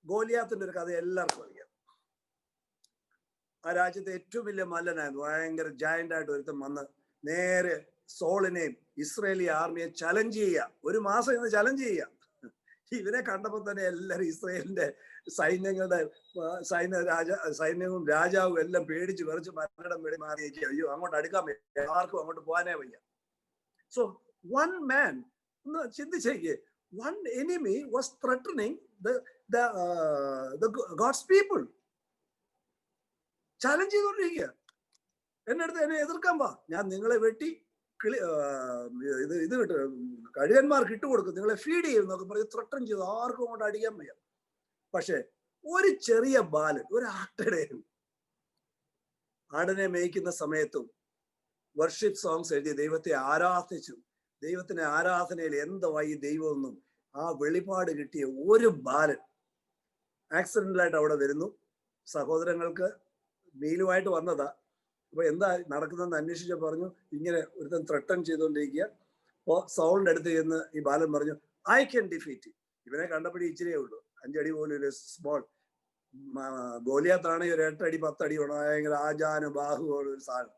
ഗോലിയാത്തിന്റെ ഒരു കഥ എല്ലാവർക്കും അറിയാം. ആ രാജ്യത്തെ ഏറ്റവും വലിയ മല്ലനായിരുന്നു, ഭയങ്കര ജയന്റ് ആയിട്ട് ഒരുത്തം വന്ന് നേരെ സോളിനെയും ഇസ്രയേലി ആർമിയെ ചലഞ്ച് ചെയ്യുക. ഒരു മാസം ഇന്ന് ചലഞ്ച് ചെയ്യുക. ഇവനെ കണ്ടപ്പോൾ തന്നെ എല്ലാവരും ഇസ്രയേലിന്റെ സൈന്യവും രാജാവും എല്ലാം പേടിച്ച് വിറച്ച് മരണം വേണ്ടി മാറിയേക്കുക. അയ്യോ അങ്ങോട്ട് അടുക്കാൻ വയ്യ, ആർക്കും അങ്ങോട്ട് പോകാനേ വയ്യ. സോ വൺ മാൻ, ഒന്ന് ചിന്തിച്ചേക്ക്, one enemy was threatening God's people. Challenge ചെയ്തോണ്ടിരിക്കുക, എന്നെ എതിർക്കാൻ വാ, ഞാൻ നിങ്ങളെ വെട്ടി ഇത് വിട്ട് കഴുകന്മാർക്ക് ഇട്ടുകൊടുക്കും, നിങ്ങളെ ഫീഡ് ചെയ്യും എന്നൊക്കെ പറഞ്ഞ് ത്രട്ടൻ ചെയ്തു. ആർക്കും അങ്ങോട്ട് അടിക്കാൻ വയ്യ. പക്ഷെ ഒരു ചെറിയ ബാലൻ, ഒരു ആട്ടിടയൻ ആടിനെ മേയ്ക്കുന്ന സമയത്തും വർഷിപ്പ് സോങ്സ് എഴുതി ദൈവത്തെ ആരാധിച്ചു. ദൈവത്തിന്റെ ആരാധനയിൽ എന്തായി ദൈവമെന്നും ആ വെളിപാട് കിട്ടിയ ഒരു ബാലൻ ആക്സിഡന്റിലായിട്ട് അവിടെ വരുന്നു. സഹോദരങ്ങൾക്ക് മീലുമായിട്ട് വന്നതാ. അപ്പൊ എന്താ നടക്കുന്നതെന്ന് അന്വേഷിച്ച് പറഞ്ഞു, ഇങ്ങനെ ഒരുത്തൻ ത്രട്ടൻ ചെയ്തുകൊണ്ടിരിക്കുക. അപ്പോ സൗളിന്റെ അടുത്ത് ചെന്ന് ഈ ബാലൻ പറഞ്ഞു, ഐ ക്യാൻ ഡിഫീറ്റ്. ഇവനെ കണ്ടപ്പോഴേ ഇച്ചിരിയേ ഉള്ളൂ, 5 അടി പോലും ഒരു സ്മോൾ. ഗോലിയാത്താണെങ്കിൽ ഒരു 8 അടി 10 അടി വേണം, ഭയങ്കര ആജാന ബാഹു ഒരു സാധനം.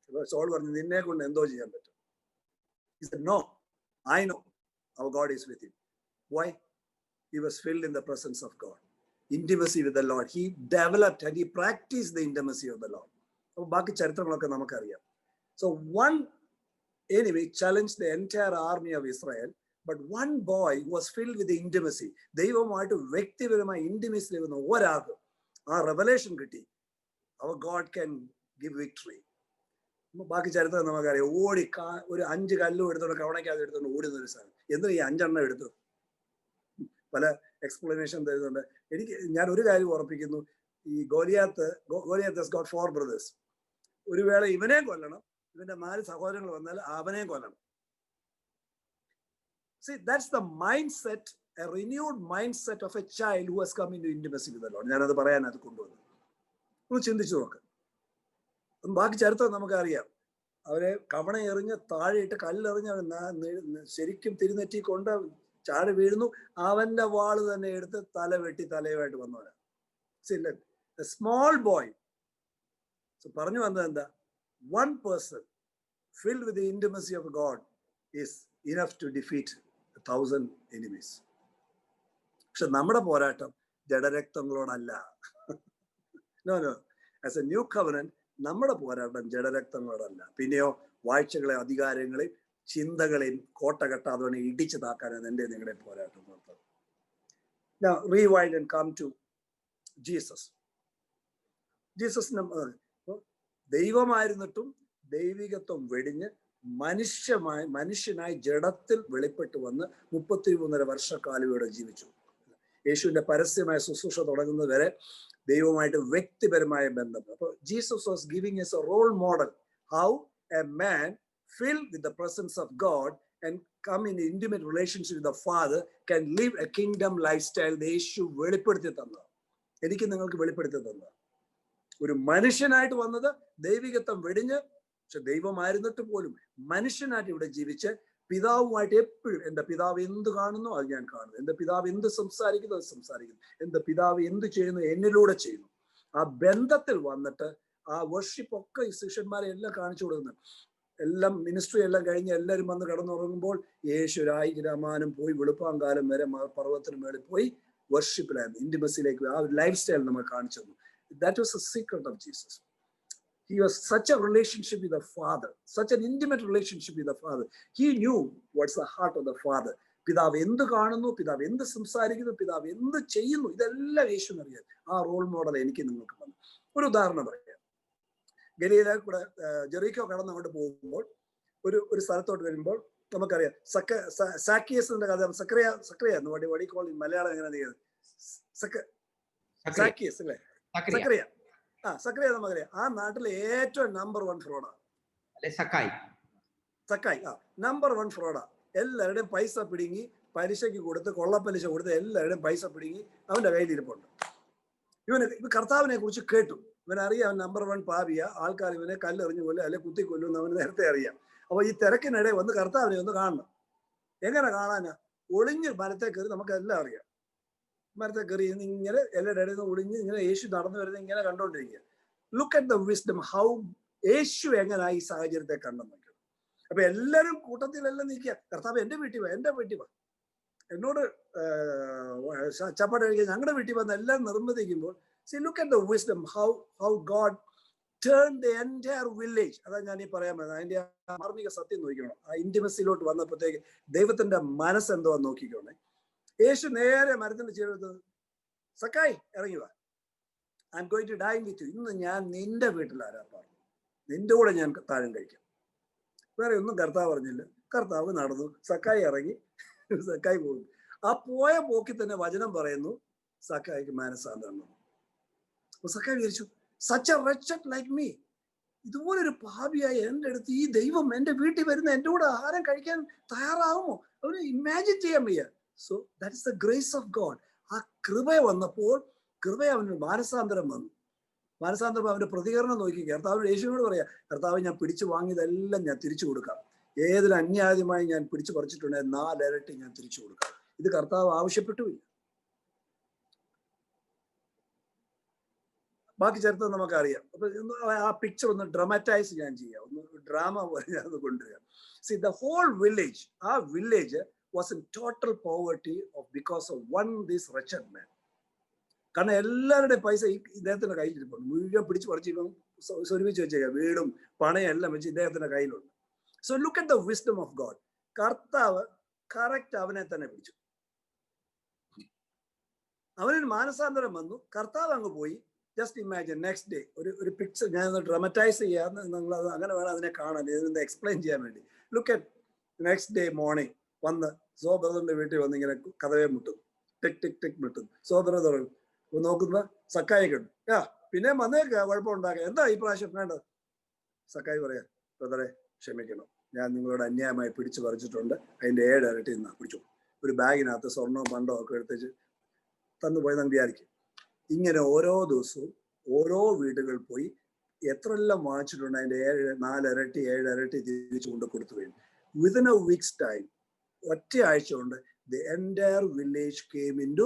അപ്പൊ സോൾ പറഞ്ഞു, നിന്നെ കൊണ്ട് എന്തോ ചെയ്യാൻ പറ്റും. He said, no, I know our God is with him. Why? He was filled in the presence of God. Intimacy with the Lord. He developed and he practiced the intimacy of the Lord. അപ്പൊ ബാക്കി ചരിത്രങ്ങളൊക്കെ നമുക്കറിയാം. So one enemy challenged the entire army of Israel, but one boy was filled with the intimacy. ദൈവമായിട്ട് വ്യക്തിപരമായ intimacy ലഭിക്കുന്ന ഒരാൾക്ക് ആ revelation കിട്ടി. Our God can give victory. ബാക്കി ചരിത്രം നമുക്കറിയാം. ഓടി ഒരു 5 കല്ലും എടുത്തോണ്ട് കവണയ്ക്കകത്ത് എടുത്തോണ്ട് ഓടുന്ന ഒരു സാധനം. എന്തിനാ ഈ 5 എണ്ണം എടുത്തു? പല എക്സ്പ്ലനേഷൻ തരുന്നുണ്ട്. ഞാൻ ഒരു കാര്യം ഉറപ്പിക്കുന്നു, ഈ ഗോലിയാത്ത് has got 4 brothers. ഒരു വേള ഇവനെ കൊല്ലണം, ഇവന്റെ 4 സഹോദരങ്ങൾ വന്നാൽ അവനെ കൊല്ലണം. See, that's the mindset, a renewed mindset of a child who has come into intimacy with the Lord. ഞാനത് പറയാനത് കൊണ്ടുവന്നു. ഒന്ന് ചിന്തിച്ചു നോക്ക്. ബാക്കി ചരിത്രം നമുക്കറിയാം. അവരെ കവണ എറിഞ്ഞ് താഴെയിട്ട് കല്ലെറിഞ്ഞ് ശരിക്കും തിരുനെറ്റി കൊണ്ട് ചാടി വീഴുന്നു. അവന്റെ വാള് തന്നെ എടുത്ത് തല വെട്ടി തലയുമായിട്ട് വന്നവരാ. Small boy. പറഞ്ഞു വന്നത് എന്താ? One person filled with the intimacy of God is enough to defeat 1,000 enemies. പക്ഷെ നമ്മുടെ പോരാട്ടം ജഡരക്തങ്ങളോടല്ല. No no, as a new covenant നമ്മുടെ പോരാട്ടം ജഡരക്തങ്ങളോടല്ല. പിന്നെയോ വാഴ്ചകളെയും അധികാരങ്ങളെയും ചിന്തകളെയും കോട്ട കെട്ടാതെ വേണം ഇടിച്ചു താക്കാനാണ് എൻ്റെ നിങ്ങളുടെ പോരാട്ടം. Now rewind and come to Jesus. ജീസസിന് ദൈവമായിരുന്നിട്ടും ദൈവികത്വം വെടിഞ്ഞ് മനുഷ്യനായി ജഡത്തിൽ വെളിപ്പെട്ട് വന്ന് 33.5 വർഷക്കാലം ഇവിടെ ജീവിച്ചു. യേശുവിന്റെ പരസ്യമായ ശുശ്രൂഷ തുടങ്ങുന്നത് വരെ ദൈവമായിട്ട് വ്യക്തിപരമായ ബന്ധം. അപ്പോൾ Jesus was giving us a role model how a man filled with the presence of God and come in intimate relationship with the Father can live a kingdom lifestyle. യേശു വെളിപ്പെടുത്തി തന്നത്, എനിക്ക് നിങ്ങൾക്ക് വെളിപ്പെടുത്തി തന്നത്. ഒരു മനുഷ്യനായിട്ട് വന്നത്, ദൈവികത്വം വെടിഞ്ഞ്, പക്ഷെ ദൈവമായിരുന്നിട്ട് പോലും മനുഷ്യനായിട്ട് ഇവിടെ ജീവിച്ച് പിതാവുമായിട്ട് എപ്പോഴും എൻ്റെ പിതാവ് എന്ത് കാണുന്നു അത് ഞാൻ കാണുന്നു, എൻ്റെ പിതാവ് എന്ത് സംസാരിക്കുന്നു അത് സംസാരിക്കുന്നു, എൻ്റെ പിതാവ് എന്ത് ചെയ്യുന്നു എന്നിലൂടെ ചെയ്യുന്നു. ആ ബന്ധത്തിൽ വന്നിട്ട് ആ വർഷിപ്പ് ഒക്കെ ഈ ശിഷ്യന്മാരെ എല്ലാം കാണിച്ചു കൊടുക്കുന്നു. എല്ലാം മിനിസ്ട്രി എല്ലാം കഴിഞ്ഞ് എല്ലാവരും വന്ന് കിടന്നുറങ്ങുമ്പോൾ യേശു രാമാനം പോയി വെളുപ്പാങ്കാലം വരെ പർവ്വതത്തിന് മേളിൽ പോയി വർഷിപ്പിലായിരുന്നു, ഇന്റിമസിയിലേക്ക്. ആ ഒരു ലൈഫ് സ്റ്റൈൽ നമ്മൾ കാണിച്ചു തന്നു. That was the secret of Jesus. He was such a relationship with the Father, such an intimate relationship with the Father. He knew what's the heart of the Father. പിതാവ് എന്ത് കാണുന്നു, പിതാവ് എന്ത് സംസാരിക്കുന്നു, പിതാവ് എന്ത് ചെയ്യുന്നു, ഇതെല്ലാം യേശുവിനറിയാം. ആ റോൾ മോഡൽ എനിക്ക് നിങ്ങൾക്ക് വന്നു. ഒരു ഉദാഹരണം പറയാം. ഗലീല കൂടെ ജെറീക്കോ കടന്ന് അങ്ങോട്ട് പോകുമ്പോൾ ഒരു സ്ഥലത്തോട്ട് വരുമ്പോൾ നമുക്കറിയാം സാക്കിയസിന്റെ കഥ. സക്രിയ മലയാളം എങ്ങനെ? സാക്കിയസ് അല്ലേ? സക്രിയ. സക്രിയ നമുക്കറിയാം. ആ നാട്ടിലെ ഏറ്റവും നമ്പർ 1 ഫ്രോഡാ സക്കായി. നമ്പർ 1 ഫ്രോഡാ. എല്ലാവരുടെയും പൈസ പിടുങ്ങി, പലിശയ്ക്ക് കൊടുത്ത്, കൊള്ളപ്പലിശ കൊടുത്ത് എല്ലാവരുടെയും പൈസ പിടുങ്ങി അവന്റെ കയ്യിലിരിപ്പുണ്ട്. ഇവൻ കർത്താവിനെ കുറിച്ച് കേട്ടു. ഇവനറിയാം അവൻ നമ്പർ 1 പാപിയ. ആൾക്കാർ ഇവനെ കല്ലെറിഞ്ഞു കൊല്ലും അല്ലെ കുത്തി കൊല്ലും എന്ന് അവന് നേരത്തെ അറിയാം. അപ്പൊ ഈ തിരക്കിനിടെ വന്ന് കർത്താവിനെ ഒന്ന് കാണണം. എങ്ങനെ കാണാനാ? ഒളിഞ്ഞ് മരത്തെ കയറി. നമുക്കെല്ലാം അറിയാം, മരത്തെ കയറി ഇങ്ങനെ എല്ലാവരുടെ ഇടയിൽ നിന്ന് ഒളിഞ്ഞ് ഇങ്ങനെ യേശു നടന്നു വരുന്നത് ഇങ്ങനെ കണ്ടോണ്ടിരിക്കുക. Look at the wisdom, how യേശു എങ്ങനെ ഈ സാഹചര്യത്തെ കണ്ടെന്ന് നോക്കണം. അപ്പൊ എല്ലാവരും കൂട്ടത്തിലെല്ലാം നിൽക്കുക. കർത്താവ് എൻ്റെ വീട്ടിൽ വാ, എൻ്റെ വീട്ടിൽ വാ, എന്നോട് ചപ്പാട്ട് കഴിക്കാൻ ഞങ്ങളുടെ വീട്ടിൽ വന്ന് എല്ലാം നിർബന്ധിക്കുമ്പോൾ, see, look at the wisdom, how God turned the entire village. അതാ ഞാൻ ഈ പറയാൻ പറ്റുന്നത്. അതിന്റെ മാർമിക സത്യം നോക്കിക്കണം. ആ ഇന്റിമസിയിലോട്ട് വന്നപ്പോഴത്തേക്ക് ദൈവത്തിന്റെ മനസ്സെന്തോ നോക്കിക്കോണേ. യേശു നേരെ മരത്തിന്റെ ചേർത്ത്, സക്കായി ഇറങ്ങി വാ, I M going to dine with you. ഇന്ന് ഞാൻ നിന്റെ വീട്ടിലാരാ പറഞ്ഞു, നിന്റെ കൂടെ ഞാൻ താഴം കഴിക്കാം. വേറെ ഒന്നും കർത്താവ് പറഞ്ഞില്ല. കർത്താവ് നടന്നു, സക്കായി ഇറങ്ങി, സക്കായി പോകുന്നു. ആ പോയ പോക്കി തന്നെ വചനം പറയുന്നു, സക്കായിക്ക് മാനസാന്തരം വന്നു. അപ്പൊ സക്കായി വിചാരിച്ചു, such A wretched like me, ഇതുപോലൊരു പാപിയായ എൻ്റെ അടുത്ത് ഈ ദൈവം എൻ്റെ വീട്ടിൽ വരുന്ന എൻ്റെ കൂടെ ആഹാരം കഴിക്കാൻ തയ്യാറാവുമോ? അവന് ഇമാജിൻ ചെയ്യാൻ വയ്യ. So that is the grace of God. ആ കൃപ വന്നപ്പോൾ അവന് മാനസാന്തരം വന്നു. മാനസാന്തരം അവന്റെ പ്രതികരണം നോക്കി. കർത്താവ് യേശുവിനോട് പറയാ, കർത്താവ് ഞാൻ പിടിച്ചു വാങ്ങിയതെല്ലാം ഞാൻ തിരിച്ചു കൊടുക്കാം. ഏതിൽ അന്യായമായി ഞാൻ പിടിച്ചു പറിച്ചിട്ടുണ്ടെങ്കിൽ 4 ഇരട്ടി ഞാൻ തിരിച്ചു കൊടുക്കാം. ഇത് കർത്താവ് ആവശ്യപ്പെട്ടുമില്ല. ബാക്കി ചരിത്രം നമുക്കറിയാം. അപ്പൊ ആ പിക്ചർ ഒന്ന് ഡ്രാമറ്റൈസ് ഞാൻ ചെയ്യാം, ഒന്ന് ഡ്രാമ പോലെ ഞാൻ ഒന്ന് കൊണ്ടുവരിക. സി ദ ഹോൾ വില്ലേജ്, ആ village was in total poverty because of this wretched man. കാരണം എല്ലാവരുടെയും പൈസ ഇദ്ദേഹത്തിന്റെ കയ്യിലിരിപ്പുണ്ട്. മുഴുവൻ പിടിച്ചു പറിച്ചിരിക്കും, സ്വരൂപിച്ച് വെച്ചേക്കാം. വീടും പണയം എല്ലാം വെച്ച് ഇദ്ദേഹത്തിന്റെ കയ്യിലുണ്ട്. So look at the wisdom of God. കർത്താവ് കറക്റ്റ് അവനെ തന്നെ പിടിച്ചു. അവനൊരു മാനസാന്തരം വന്നു. കർത്താവ് അങ്ങ് പോയി. ജസ്റ്റ് ഇമാജിൻ നെക്സ്റ്റ് ഡേ ഒരു പിക്ചർ ഞാൻ ഒന്ന് ഡ്രാമറ്റൈസ് ചെയ്യാന്ന്, നിങ്ങൾ അത് അങ്ങനെ വേണം അതിനെ കാണാൻ, ഇതിനെ എക്സ്പ്ലെയിൻ ചെയ്യാൻ വേണ്ടി. Look at next day morning വന്ന് സോ ബ്രദറിന്റെ വീട്ടിൽ വന്ന് ഇങ്ങനെ കഥവേ മുട്ടുന്നു, ടിക് ടിക് ടിക് മുട്ടുന്നു. സോ ബ്രദർ നോക്കുന്ന സക്കായി കണ്ടു. പിന്നെ വന്നേക്ക കുഴപ്പമുണ്ടാക്കുക, എന്താ ഈ പ്രാവശ്യം വേണ്ടത്? സക്കായി പറയാ, ബ്രദറെ ക്ഷമിക്കണം, ഞാൻ നിങ്ങളോട് അന്യായമായി പിടിച്ചു പറിച്ചിട്ടുണ്ട്, അതിന്റെ 7 ഇരട്ടി നിന്നാ പിടിച്ചു. ഒരു ബാഗിനകത്ത് സ്വർണവും പണ്ടവും ഒക്കെ എടുത്തേച്ച് തന്നു പോയി എന്ന് വിചാരിക്കും. ഇങ്ങനെ ഓരോ ദിവസവും ഓരോ വീടുകളിൽ പോയി എത്രയെല്ലാം വാങ്ങിച്ചിട്ടുണ്ട് അതിന്റെ 4 ഇരട്ടി 7 ഇരട്ടി തിരിച്ചു കൊണ്ട് കൊടുത്തു കഴിഞ്ഞു. വിതിൻ എ വീക്സ് ടൈം, ഒറ്റ ആഴ്ച കൊണ്ട് the entire village came into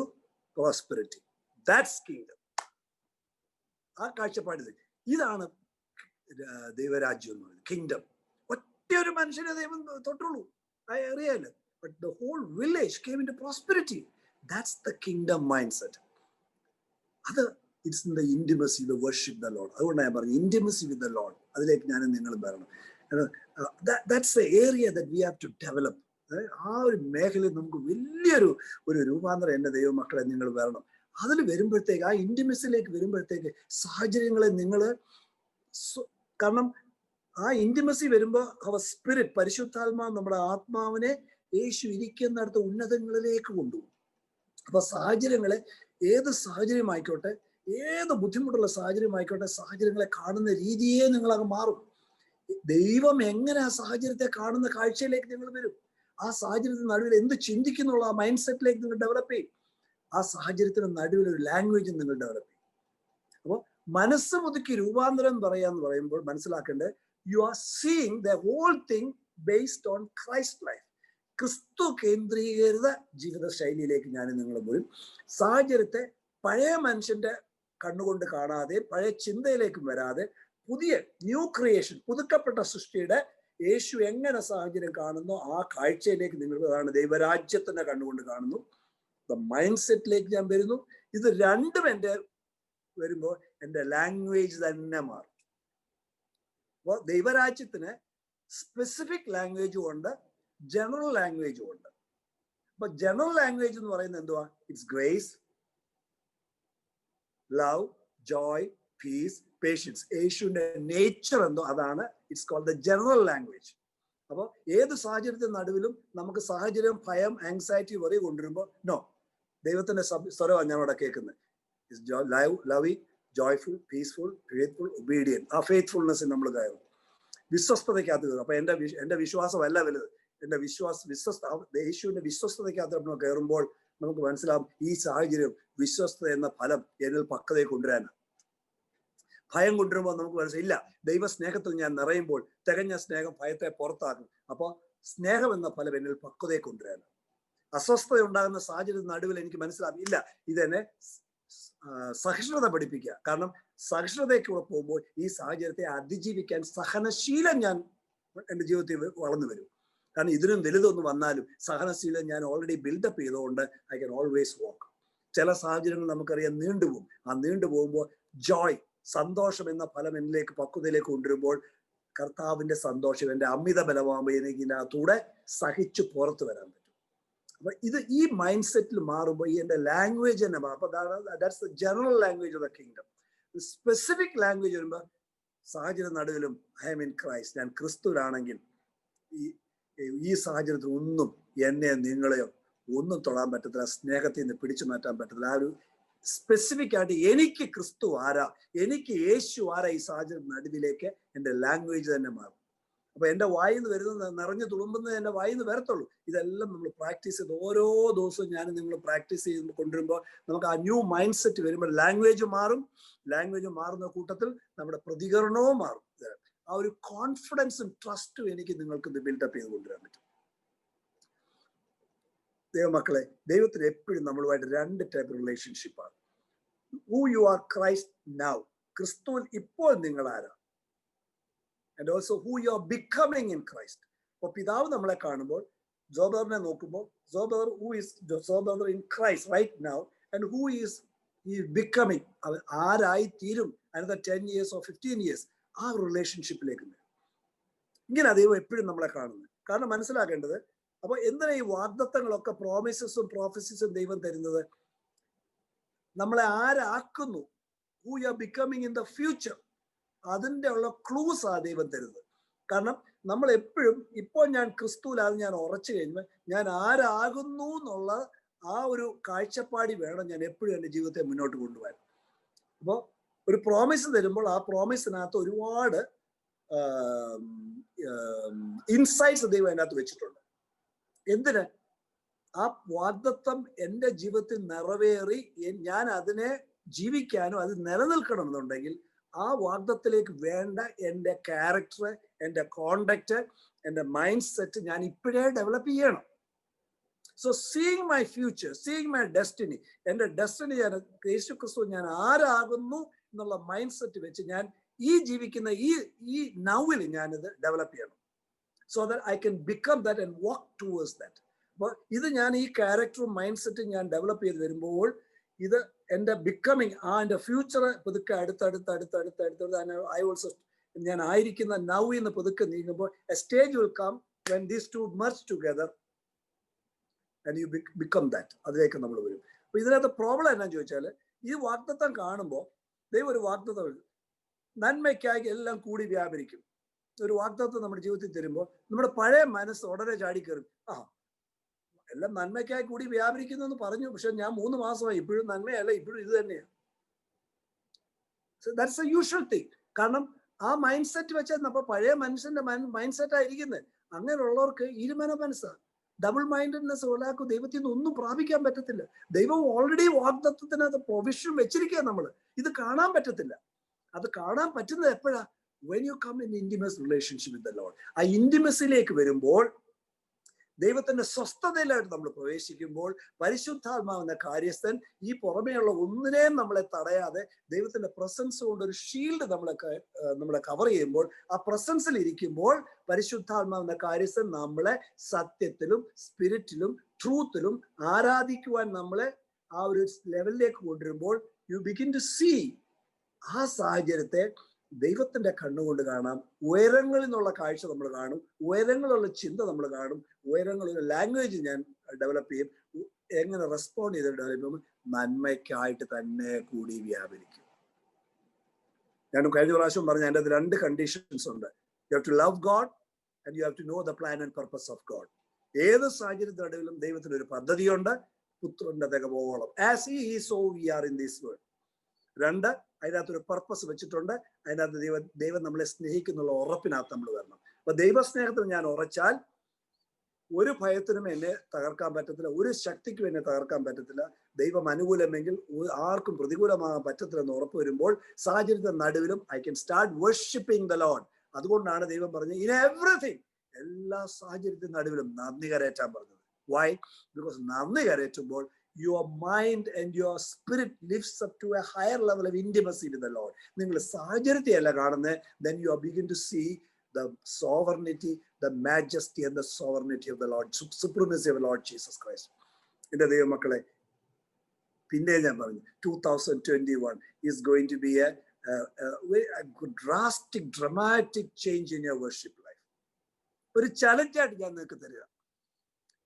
prosperity. That's kingdom. ആ കാഴ്ചപ്പാടിൽ ഇതാണ് ദൈവരാജ്യം എന്ന് പറയുന്നത്, കിങ്ഡം. ഒറ്റ ഒരു മനുഷ്യനെ ദൈവം തൊട്ടുള്ളൂ, അറിയാലോ. But the whole village came into prosperity. That's the kingdom mindset. അത് it's in the intimacy, the worship the Lord. അതുകൊണ്ടാണ് ഞാൻ പറഞ്ഞു intimacy with the Lord. അതിലേക്ക് ഞാനും നിങ്ങളും വരണം. That's the area that we have to develop. ആ ഒരു മേഖലയിൽ നമുക്ക് വലിയൊരു രൂപാന്തരം എൻ്റെ ദൈവമക്കളെ നിങ്ങൾ വരണം. അതിൽ വരുമ്പോഴത്തേക്ക്, ആ ഇന്റിമസിയിലേക്ക് വരുമ്പോഴത്തേക്ക് സാഹചര്യങ്ങളെ നിങ്ങൾ, കാരണം ആ ഇന്റിമസി വരുമ്പോൾ അവർ സ്പിരിറ്റ്, പരിശുദ്ധാത്മാവ് നമ്മുടെ ആത്മാവിനെ യേശു ഇരിക്കുന്നിടത്ത് ഉന്നതങ്ങളിലേക്ക് കൊണ്ടുപോകും. അപ്പൊ സാഹചര്യങ്ങളെ, ഏത് സാഹചര്യം ആയിക്കോട്ടെ, ഏത് ബുദ്ധിമുട്ടുള്ള സാഹചര്യം ആയിക്കോട്ടെ, സാഹചര്യങ്ങളെ കാണുന്ന രീതിയെ നിങ്ങളങ്ങ് മാറും. ദൈവം എങ്ങനെ ആ സാഹചര്യത്തെ കാണുന്ന കാഴ്ചയിലേക്ക് നിങ്ങൾ വരും. ആ സാഹചര്യത്തിന് നടുവിൽ എന്ത് ചിന്തിക്കുന്നുള്ള ആ മൈൻഡ് സെറ്റിലേക്ക് നിങ്ങൾ ഡെവലപ്പ് ചെയ്യും. ആ സാഹചര്യത്തിന് നടുവിൽ ഒരു ലാംഗ്വേജ് നിങ്ങൾ ഡെവലപ്പ് ചെയ്യും. അപ്പോൾ മനസ്സ് മുതുക്കി രൂപാന്തരം പറയാന്ന് പറയുമ്പോൾ മനസ്സിലാക്കേണ്ടത്, you are seeing the whole thing based on Christ life. ക്രിസ്തു കേന്ദ്രീകൃത ജീവിത ശൈലിയിലേക്ക് ഞാൻ നിങ്ങൾ വരും. സാഹചര്യത്തെ പഴയ മനുഷ്യന്റെ കണ്ണുകൊണ്ട് കാണാതെ, പഴയ ചിന്തയിലേക്കും വരാതെ, പുതിയ ന്യൂ ക്രിയേഷൻ, പുതുക്കപ്പെട്ട സൃഷ്ടിയുടെ യേശു എങ്ങനെ സാഹചര്യം കാണുന്നു ആ കാഴ്ചയിലേക്ക് നിങ്ങൾ, അതാണ് ദൈവരാജ്യത്തിന്റെ കണ്ണുകൊണ്ട് കാണുന്നു. മൈൻഡ് സെറ്റിലേക്ക് ഞാൻ വരുന്നു. ഇത് രണ്ടും എൻ്റെ വരുമ്പോൾ എൻ്റെ ലാംഗ്വേജ് തന്നെ മാറും. അപ്പോൾ ദൈവരാജ്യത്തിന് സ്പെസിഫിക് ലാംഗ്വേജും ഉണ്ട്, ജനറൽ ലാംഗ്വേജും ഉണ്ട്. അപ്പൊ ജനറൽ ലാംഗ്വേജ് എന്ന് പറയുന്നത് എന്തുവാ? It's grace, love, joy, peace, patience. യേശുവിന്റെ നേച്ചർ എന്തോ അതാണ് it's called the general language. അപ്പോൾ ഏത് സാഹചര്യത്തിന്റെ നടുവിലും നമുക്ക് സാഹചര്യം, ഭയം, ആങ്സൈറ്റി, വറി കൊണ്ടുവരുമ്പോൾ നോ, ദൈവത്തിന്റെ സ്വരമാണ് ഞാൻ അവിടെ കേൾക്കുന്നത്. Loving, joyful, peaceful, faithful, obedient. ആ ഫെയ്ത്ത്ഫുൾനെസ് നമ്മൾ കയറും, വിശ്വസ്തതയ്ക്കകത്ത് കയറും. അപ്പൊ എന്റെ വിശ്വാസമല്ല വലുത്, എന്റെ യേശുവിന്റെ വിശ്വസ്തതയ്ക്കകത്ത് നമ്മൾ കയറുമ്പോൾ നമുക്ക് മനസ്സിലാവും ഈ സാഹചര്യം വിശ്വസ്തത എന്ന ഫലം എന്നിൽ പക്വതയെ കൊണ്ടുവരാനാണ്. ഭയം കൊണ്ടുവരുമ്പോൾ നമുക്ക് മനസ്സിലില്ല, ദൈവ സ്നേഹത്തിൽ ഞാൻ നിറയുമ്പോൾ തികഞ്ഞ സ്നേഹം ഭയത്തെ പുറത്താക്കും. അപ്പോൾ സ്നേഹം എന്ന ഫലം എന്നിൽ പക്വതയെ കൊണ്ടുവരാനാണ്. അസ്വസ്ഥത ഉണ്ടാകുന്ന സാഹചര്യത്തിന് നടുവിൽ എനിക്ക് മനസ്സിലാവും, ഇല്ല, ഇതെന്നെ സഹിഷ്ണുത പഠിപ്പിക്കുക. കാരണം സഹിഷ്ണുതയ്ക്കൂടെ പോകുമ്പോൾ ഈ സാഹചര്യത്തെ അതിജീവിക്കാൻ സഹനശീലം ഞാൻ എൻ്റെ ജീവിതത്തിൽ വളർന്നു വരും. കാരണം ഇതിനും വലുതൊന്നും വന്നാലും സഹനശീലം ഞാൻ ഓൾറെഡി ബിൽഡപ്പ് ചെയ്തുകൊണ്ട് ഐ ക്യാൻ ഓൾവേസ് വാക്ക്. ചില സാഹചര്യങ്ങൾ നമുക്കറിയാം നീണ്ടുപോകും. ആ നീണ്ടുപോകുമ്പോൾ ജോയ്, സന്തോഷം എന്ന ഫലം എന്നിലേക്ക് പക്വതയിലേക്ക് കൊണ്ടുവരുമ്പോൾ കർത്താവിന്റെ സന്തോഷം എൻ്റെ അമിത ബലമാകുമ്പോൾ എനിക്ക് ഇതിനകത്തൂടെ സഹിച്ചു പുറത്തു വരാൻ പറ്റും. അപ്പൊ ഇത് ഈ മൈൻഡ് സെറ്റിൽ മാറുമ്പോൾ ഈ എൻ്റെ ലാംഗ്വേജ് തന്നെ മാറും. അപ്പൊ that's the general language of the kingdom. Specific language വരുമ്പോൾ സാഹചര്യം നടുവിലും ഐ എം ഇൻ ക്രൈസ്റ്റ്, ഞാൻ ക്രിസ്തുവിലാണെങ്കിൽ ഈ സാഹചര്യത്തിൽ ഒന്നും എന്നെയോ നിങ്ങളെയോ ഒന്നും തൊടാൻ പറ്റത്തില്ല, സ്നേഹത്തിൽ നിന്ന് പിടിച്ചു മാറ്റാൻ പറ്റത്തില്ല. ആ ഒരു സ്പെസിഫിക് ആയിട്ട് എനിക്ക് ക്രിസ്തു ആരാ, എനിക്ക് യേശു ആരാ, ഈ സാഹചര്യം നടുവിലേക്ക് എൻ്റെ ലാംഗ്വേജ് തന്നെ മാറും. അപ്പൊ എൻ്റെ വായിന്ന് വരുന്നത്, നിറഞ്ഞു തുളുമ്പുന്നത് എൻ്റെ വായിന്ന് വരത്തുള്ളൂ. ഇതെല്ലാം നമ്മൾ പ്രാക്ടീസ് ചെയ്ത് ഓരോ ദിവസവും ഞാൻ നിങ്ങൾ പ്രാക്ടീസ് ചെയ്ത് കൊണ്ടുവരുമ്പോൾ നമുക്ക് ആ ന്യൂ മൈൻഡ് സെറ്റ് വരുമ്പോൾ ലാംഗ്വേജ് മാറും. ലാംഗ്വേജ് മാറുന്ന കൂട്ടത്തിൽ നമ്മുടെ പ്രതികരണവും മാറും. ആ ഒരു കോൺഫിഡൻസും ട്രസ്റ്റും എനിക്ക് നിങ്ങൾക്ക് ഇത് ബിൽഡപ്പ് ചെയ്ത് കൊണ്ടുവരാൻ പറ്റും. ദൈവമക്കളെ, ദൈവത്തിന് എപ്പോഴും നമ്മളുമായിട്ട് രണ്ട് ടൈപ്പ് റിലേഷൻഷിപ്പാണ്. Who you are Christ now, ക്രിസ്തുവിൽ ഇപ്പോൾ നിങ്ങൾ ആരാ, and also who you are becoming in Christ. അപ്പൊ പിതാവ് നമ്മളെ കാണുമ്പോൾ, ജോബറിനെ നോക്കുമ്പോൾ, Jober who is Jober in Christ right now, and who is ഈ ബിക്കമിങ്, ആരായി തീരും another 10 years or 15 years, ആ റിലേഷൻഷിപ്പിലേക്ക് വരും. ഇങ്ങനെ ദൈവം എപ്പോഴും നമ്മളെ കാണുന്നത്. കാരണം മനസ്സിലാക്കേണ്ടത്, അപ്പൊ എന്തിനാ ഈ വാഗ്ദത്തങ്ങളൊക്കെ, പ്രോമിസസും പ്രോഫസിസും ദൈവം തരുന്നത്? നമ്മളെ ആരാക്കുന്നു, who you are becoming in the future, അതിൻ്റെ ഉള്ള ക്ലൂസ് ആ ദൈവം തരുന്നത്. കാരണം നമ്മൾ എപ്പോഴും ഇപ്പോൾ ഞാൻ ക്രിസ്തുവിലാണ് ഞാൻ ഉറച്ചു കഴിയുമ്പോൾ ഞാൻ ആരാകുന്നു എന്നുള്ള ആ ഒരു കാഴ്ചപ്പാടി വേണം ഞാൻ എപ്പോഴും എൻ്റെ ജീവിതത്തെ മുന്നോട്ട് കൊണ്ടുപോകാൻ. അപ്പോൾ ഒരു പ്രോമിസ് തരുമ്പോൾ ആ പ്രോമിസിനകത്ത് ഒരുപാട് ഇൻസൈറ്റ്സ് ദൈവം അതിനകത്ത് വെച്ചിട്ടുണ്ട്. എന്തിന്? ആ വാഗ്ദത്തം എൻ്റെ ജീവിതത്തിൽ നിറവേറി ഞാൻ അതിനെ ജീവിക്കാനും അത് നിലനിൽക്കണമെന്നുണ്ടെങ്കിൽ ആ വാഗ്ദത്തിലേക്ക് വേണ്ട എൻ്റെ ക്യാരക്ടർ, എൻ്റെ കോണ്ടക്ട്, എൻ്റെ മൈൻഡ് സെറ്റ് ഞാൻ ഇപ്പോഴേ ഡെവലപ്പ് ചെയ്യണം. So seeing my future, seeing my destiny, എൻ്റെ ഡെസ്റ്റിനി ഞാൻ യേശു ക്രിസ്തു ഞാൻ ആരാകുന്നു എന്നുള്ള മൈൻഡ് സെറ്റ് വെച്ച് ഞാൻ ഈ ജീവിക്കുന്ന ഈ നൗവിൽ ഞാനിത് ഡെവലപ്പ് ചെയ്യണം. So that I can become that and walk towards that. അപ്പോൾ ഇത് ഞാൻ ഈ ക്യാരക്ടറും മൈൻഡ് സെറ്റും ഞാൻ ഡെവലപ്പ് ചെയ്ത് വരുമ്പോൾ ഇത് എൻ്റെ ബിക്കമിങ് എൻ്റെ ഫ്യൂച്ചർ പുതുക്കെ അടുത്തടുത്ത് ഐ ഓൾസോ ഞാൻ ആയിരിക്കുന്ന നൗവിൽ നിന്ന് പുതുക്കെ നീങ്ങുമ്പോൾ a stage will come when these two merge together and you become that. അതിലേക്ക് നമ്മൾ വരും. അപ്പൊ ഇതിനകത്ത് പ്രോബ്ലം എന്നാന്ന് ചോദിച്ചാൽ ഈ വാഗ്ദത്തം കാണുമ്പോൾ ദൈവം ഒരു വാഗ്ദത്തം നന്മയ്ക്കായി എല്ലാം കൂടി വ്യാപരിക്കും. ഒരു വാഗ്ദത്തം നമ്മുടെ ജീവിതത്തിൽ തരുമ്പോൾ നമ്മുടെ പഴയ മനസ്സ് ഉടനെ ചാടിക്കയറും. എല്ലാം നന്മയ്ക്കായി കൂടി വ്യാപരിക്കുന്നു എന്ന് പറഞ്ഞു, പക്ഷെ ഞാൻ 3 മാസമായി ഇപ്പോഴും നന്മയല്ല, ഇപ്പോഴും ഇത് തന്നെയാണ്. That's A usual thing. കാരണം ആ മൈൻഡ് സെറ്റ് വെച്ചാൽ അപ്പൊ പഴയ മനുഷ്യന്റെ മൈൻഡ് സെറ്റ് ആയിരിക്കുന്നത്. അങ്ങനെയുള്ളവർക്ക് ഇരുമന മനസ്സാണ്, ഡബിൾ മൈൻഡഡ്നെസ് ഒരാൾക്ക് ദൈവത്തിൽ നിന്ന് ഒന്നും പ്രാപിക്കാൻ പറ്റത്തില്ല. ദൈവം ഓൾറെഡി വാഗ്ദത്തത്തിനകത്ത് പ്രൊവിഷൻ വെച്ചിരിക്കുക. നമ്മൾ ഇത് കാണാൻ പറ്റത്തില്ല. അത് കാണാൻ പറ്റുന്നത് എപ്പോഴാ? when you come in intimate relationship with the Lord. ആ ഇന്റിമസിയിലേക്ക് വരുമ്പോൾ, ദൈവത്തിന്റെ സ്വസ്ഥതയിലായിട്ട് നമ്മൾ പ്രവേശിക്കുമ്പോൾ, പരിശുദ്ധാത്മാവെന്ന കാര്യസ്ഥൻ ഈ പുറമേയുള്ള ഒന്നിനെയും നമ്മളെ തടയാതെ ദൈവത്തിന്റെ പ്രസൻസ് കൊണ്ട് ഒരു ഷീൽഡ് നമ്മളെ കവർ ചെയ്യുമ്പോൾ, ആ പ്രസൻസിൽ ഇരിക്കുമ്പോൾ പരിശുദ്ധാത്മാവെന്ന കാര്യസ്ഥൻ നമ്മളെ സത്യത്തിലും സ്പിരിറ്റിലും ട്രൂത്തിലും ആരാധിക്കുവാൻ നമ്മളെ ആ ഒരു ലെവലിലേക്ക് കൊണ്ടുവരുമ്പോൾ യു ബിഗിൻ ടു സീ. ആ സാഹചര്യത്തെ ദൈവത്തിന്റെ കണ്ണുകൊണ്ട് കാണാം. ഉയരങ്ങളിൽ നിന്നുള്ള കാഴ്ച നമ്മൾ കാണും, ഉയരങ്ങളുള്ള ചിന്ത നമ്മൾ കാണും, ഉയരങ്ങളുള്ള ലാംഗ്വേജ് ഞാൻ ഡെവലപ്പ് ചെയ്യും. എങ്ങനെ റെസ്പോണ്ട് ചെയ്ത് ഡെവലപ്പ് ചെയ്യുമ്പോൾ നന്മയ്ക്കായിട്ട് തന്നെ കൂടി വ്യാപരിക്കും. ഞാൻ കഴിഞ്ഞ പ്രാവശ്യം പറഞ്ഞ എൻ്റെ 2 കണ്ടീഷൻസ് ഉണ്ട്. You have to love God and you have to know the plan and purpose of God. ഏത് സാഹചര്യത്തിനിടയിലും ദൈവത്തിന് ഒരു പദ്ധതിയുണ്ട്, പുത്രന്റെ തികവോളം. As he is so we are in this world. 2, അതിനകത്തൊരു പർപ്പസ് വെച്ചിട്ടുണ്ട്. അതിനകത്ത് ദൈവം നമ്മളെ സ്നേഹിക്കുന്നുള്ള ഉറപ്പിനകത്ത് നമ്മൾ വരണം. അപ്പൊ ദൈവസ്നേഹത്തിൽ ഞാൻ ഉറച്ചാൽ ഒരു ഭയത്തിനും എന്നെ തകർക്കാൻ പറ്റത്തില്ല, ഒരു ശക്തിക്കും എന്നെ തകർക്കാൻ പറ്റത്തില്ല. ദൈവം അനുകൂലമെങ്കിൽ ആർക്കും പ്രതികൂലമാകാൻ പറ്റത്തില്ലെന്ന് ഉറപ്പ് വരുമ്പോൾ സാഹചര്യത്തിന്റെ നടുവിലും I can start worshipping the Lord. അതുകൊണ്ടാണ് ദൈവം പറഞ്ഞത് ഇൻ എവറിഥിങ്, എല്ലാ സാഹചര്യത്തിന്റെ നടുവിലും നന്ദി കരയറ്റാൻ പറഞ്ഞത്. വൈ? ബിക്കോസ് നന്ദി കരയറ്റുമ്പോൾ your mind and your spirit lifts up to a higher level of intimacy with the Lord. നിങ്ങൾ സാഹചര്യത്തെ അല്ല കാണുന്നത്. Then you are begin to see the sovereignty, the majesty and the sovereignty of the Lord, supremacy of the Lord Jesus Christ. എൻ്റെ ദൈവമക്കളെ, പിന്നെ ഞാൻ പറഞ്ഞു 2021 is going to be a drastic, dramatic change in your worship life. ഒരു challenge ആയിട്ട് ഞാൻ നിങ്ങൾക്ക് തരിക.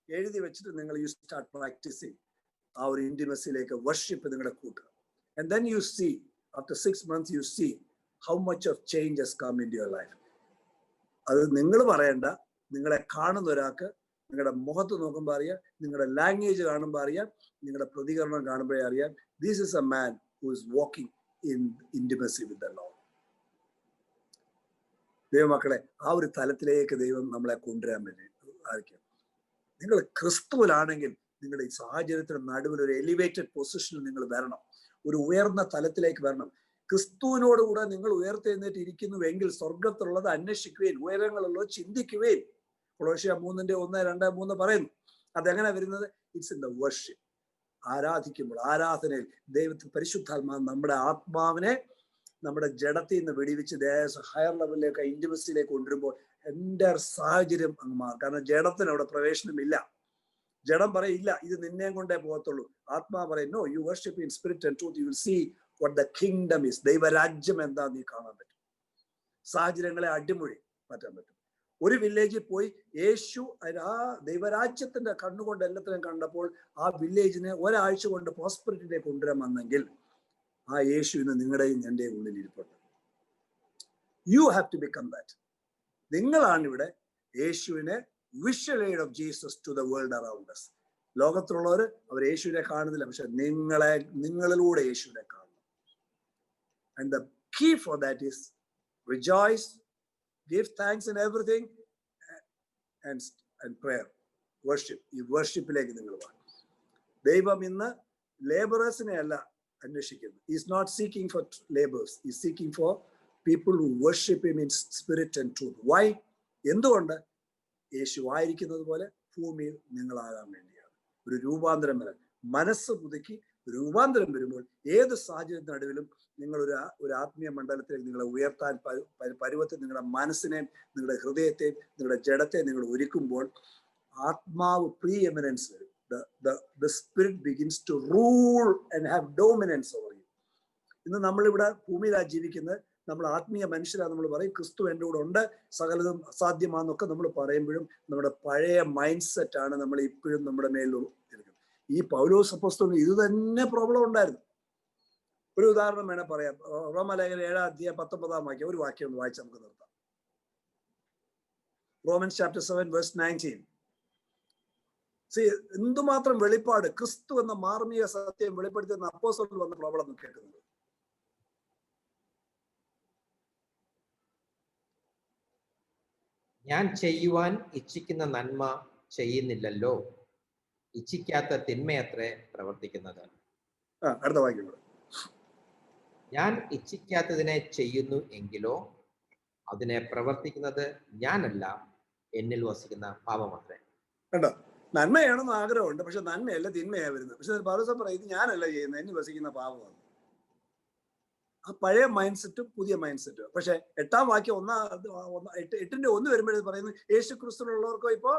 എഴുതി വെച്ചിട്ട് നിങ്ങൾ യു സ്റ്റാർട്ട് പ്രാക്ടീസിങ് ആ ഒരു ഇന്റിമസിയിലേക്ക് വർഷിപ്പ് നിങ്ങളുടെ കൂട്ടുക. And then you see after 6 months you see how much of change has come in your life. അത് നിങ്ങൾ പറയണ്ട, നിങ്ങളെ കാണുന്ന ഒരാൾക്ക് നിങ്ങളുടെ മുഖത്ത് നോക്കുമ്പോൾ അറിയാം, നിങ്ങളുടെ ലാംഗ്വേജ് കാണുമ്പോൾ അറിയാം, നിങ്ങളുടെ പ്രതികരണം കാണുമ്പോഴേ അറിയാം. This is a man who is walking in intimacy with the Lord. ദൈവമക്കളെ, ആ ഒരു തലത്തിലേക്ക് ദൈവം നമ്മളെ കൊണ്ടുവരാൻ വേണ്ടി ആയിരിക്കും. നിങ്ങൾ ക്രിസ്തുവിലാണെങ്കിൽ നിങ്ങളുടെ ഈ സാഹചര്യത്തിന് നടുവിൽ ഒരു എലിവേറ്റഡ് പൊസിഷനിൽ നിങ്ങൾ വരണം, ഒരു ഉയർന്ന തലത്തിലേക്ക് വരണം. ക്രിസ്തുവിനോടുകൂടെ നിങ്ങൾ ഉയർത്തെഴുന്നേറ്റ് ഇരിക്കുന്നുവെങ്കിൽ സ്വർഗത്തിലുള്ളത് അന്വേഷിക്കുകയും ഉയരങ്ങളുള്ളത് ചിന്തിക്കുകയും. കൊളോസ്യ 3:1-2-3 പറയുന്നു. അതെങ്ങനെ വരുന്നത്? It's in the worship. ആരാധിക്കുമ്പോൾ, ആരാധനയിൽ ദൈവത്തിൽ പരിശുദ്ധാത്മാവ് നമ്മുടെ ആത്മാവിനെ നമ്മുടെ ജഡത്തിൽ നിന്ന് വെടിവെച്ച് ഹയർ ലെവലിലേക്ക് ഇന്റിമസിയിലേക്ക് കൊണ്ടുവരുമ്പോൾ എൻ്റെ സാഹചര്യം അങ്ങ് മാറും. കാരണം ജഡത്തിന് അവിടെ പ്രവേശനമില്ല. ജഡം പറയില്ല ഇത് നിന്നെയും കൊണ്ടേ പോകത്തുള്ളൂ. ആത്മാവ് പറയും no, you worship in spirit and truth, you will see what the kingdom is. ദൈവരാജ്യം എന്താ നീ കാണാൻ പറ്റും. സാഹചര്യങ്ങളെ അടിമൊഴി മാറ്റാൻ പറ്റും. ഒരു വില്ലേജിൽ പോയി യേശു ആ ദൈവരാജ്യത്തിന്റെ കണ്ണുകൊണ്ട് എല്ലാത്തിനും കണ്ടപ്പോൾ ആ വില്ലേജിനെ ഒരാഴ്ച കൊണ്ട് പ്രോസ്പെരിറ്റിയിലേക്ക് കൊണ്ടുവരാൻ വന്നെങ്കിൽ ആ യേശു ഇന്ന് നിങ്ങളുടെയും എൻ്റെയും ഉള്ളിൽ ഇരിപ്പുണ്ട്. You have to become that. നിങ്ങളാണ് ഇവിടെ യേശുവിനെ visual aid of Jesus to the world around us. ലോകത്തുള്ളവർ അവർ യേശുവിനെ കാണുന്നില്ല, പക്ഷെ നിങ്ങളിലൂടെ യേശുവിനെ കാണുന്നു. And the key for that is rejoice, give thanks in everything and prayer, worship. ഈ വർഷിപ്പിലേക്ക് നിങ്ങൾ വാ. ദൈവം ഇന്ന് ലേബറേഴ്സിനെ അല്ല അന്വേഷിക്കുന്നു. He is not seeking for laborers. He is seeking for people who worship him in spirit and truth. Why? എന്തുകൊണ്ട്? യേശു ആയിരിക്കുന്നത് പോലെ ഭൂമിയിൽ നിങ്ങളാകാൻ വേണ്ടിയാണ്. ഒരു രൂപാന്തരം വരാൻ. മനസ്സ് പുതുക്കി രൂപാന്തരം വരുമ്പോൾ ഏത് സാഹചര്യത്തിനടുവിലും നിങ്ങൾ ഒരു ആത്മീയ മണ്ഡലത്തിൽ നിങ്ങളെ ഉയർത്താൻ പരുവത്തിൽ നിങ്ങളുടെ മനസ്സിനെ, നിങ്ങളുടെ ഹൃദയത്തെ, നിങ്ങളുടെ ജഡത്തെ നിങ്ങൾ ഒരുക്കുമ്പോൾ ആത്മാവ് പ്രീ എമിനൻസ് വരും. The spirit begins to rule and have dominance over you. ഇന്ന് നമ്മളിവിടെ ഭൂമിയിലാണ് ജീവിക്കുന്നത്. നമ്മൾ ആത്മീയ മനുഷ്യരാണ്. നമ്മൾ പറയും ക്രിസ്തു എൻ്റെ കൂടെ ഉണ്ട്, സകലതും അസാധ്യമാണെന്നൊക്കെ നമ്മൾ പറയുമ്പോഴും നമ്മുടെ പഴയ മൈൻഡ് സെറ്റ് ആണ് നമ്മൾ ഇപ്പോഴും നമ്മുടെ മേലിൽ ഇരിക്കുന്നത്. ഈ പൗലോസ് അപ്പോസ്തലന് ഇത് തന്നെ പ്രോബ്ലം ഉണ്ടായിരുന്നു. ഒരു ഉദാഹരണം വേണേൽ പറയാം. റോമാലേഖനം 7:19 ഒരു വാക്യം ഒന്ന് വായിച്ച് നമുക്ക് നിർത്താം. Romance chapter 7:19. എന്തുമാത്രം വെളിപ്പാട് ക്രിസ്തു എന്ന മാർമിക സത്യം വെളിപ്പെടുത്തുന്ന അപ്പോസ്തലൻ വന്ന പ്രോബ്ലം കേൾക്കുന്നത്. ഞാൻ ചെയ്യുവാൻ ഇച്ഛിക്കുന്ന നന്മ ചെയ്യുന്നില്ലല്ലോ, ഇച്ഛിക്കാത്ത തിന്മയത്രേ പ്രവർത്തിക്കുന്നത്. അടുത്ത വാക്യം. ഞാൻ ഇച്ഛിക്കാത്തതിനെ ചെയ്യുന്നു എങ്കിലോ അതിനെ പ്രവർത്തിക്കുന്നത് ഞാനല്ല, എന്നിൽ വസിക്കുന്ന പാപമത്രേ. കണ്ടോ, നന്മയാണെന്ന് ആഗ്രഹമുണ്ട്, പക്ഷെ നന്മയല്ല തിന്മയാ വരുന്നത്. പക്ഷെ പൗലോസ് പറയും ഇത് ഞാനല്ല ചെയ്യുന്നത്, എന്നിൽ വസിക്കുന്ന പാപമാണ്. ആ പഴയ മൈൻഡ് സെറ്റും പുതിയ മൈൻഡ് സെറ്റും. പക്ഷെ 8-ാം വാക്യം 8:1 വരുമ്പോഴേ പറയുന്നത് യേശു ക്രിസ്തുവിലുള്ളവർക്കോ ഇപ്പോ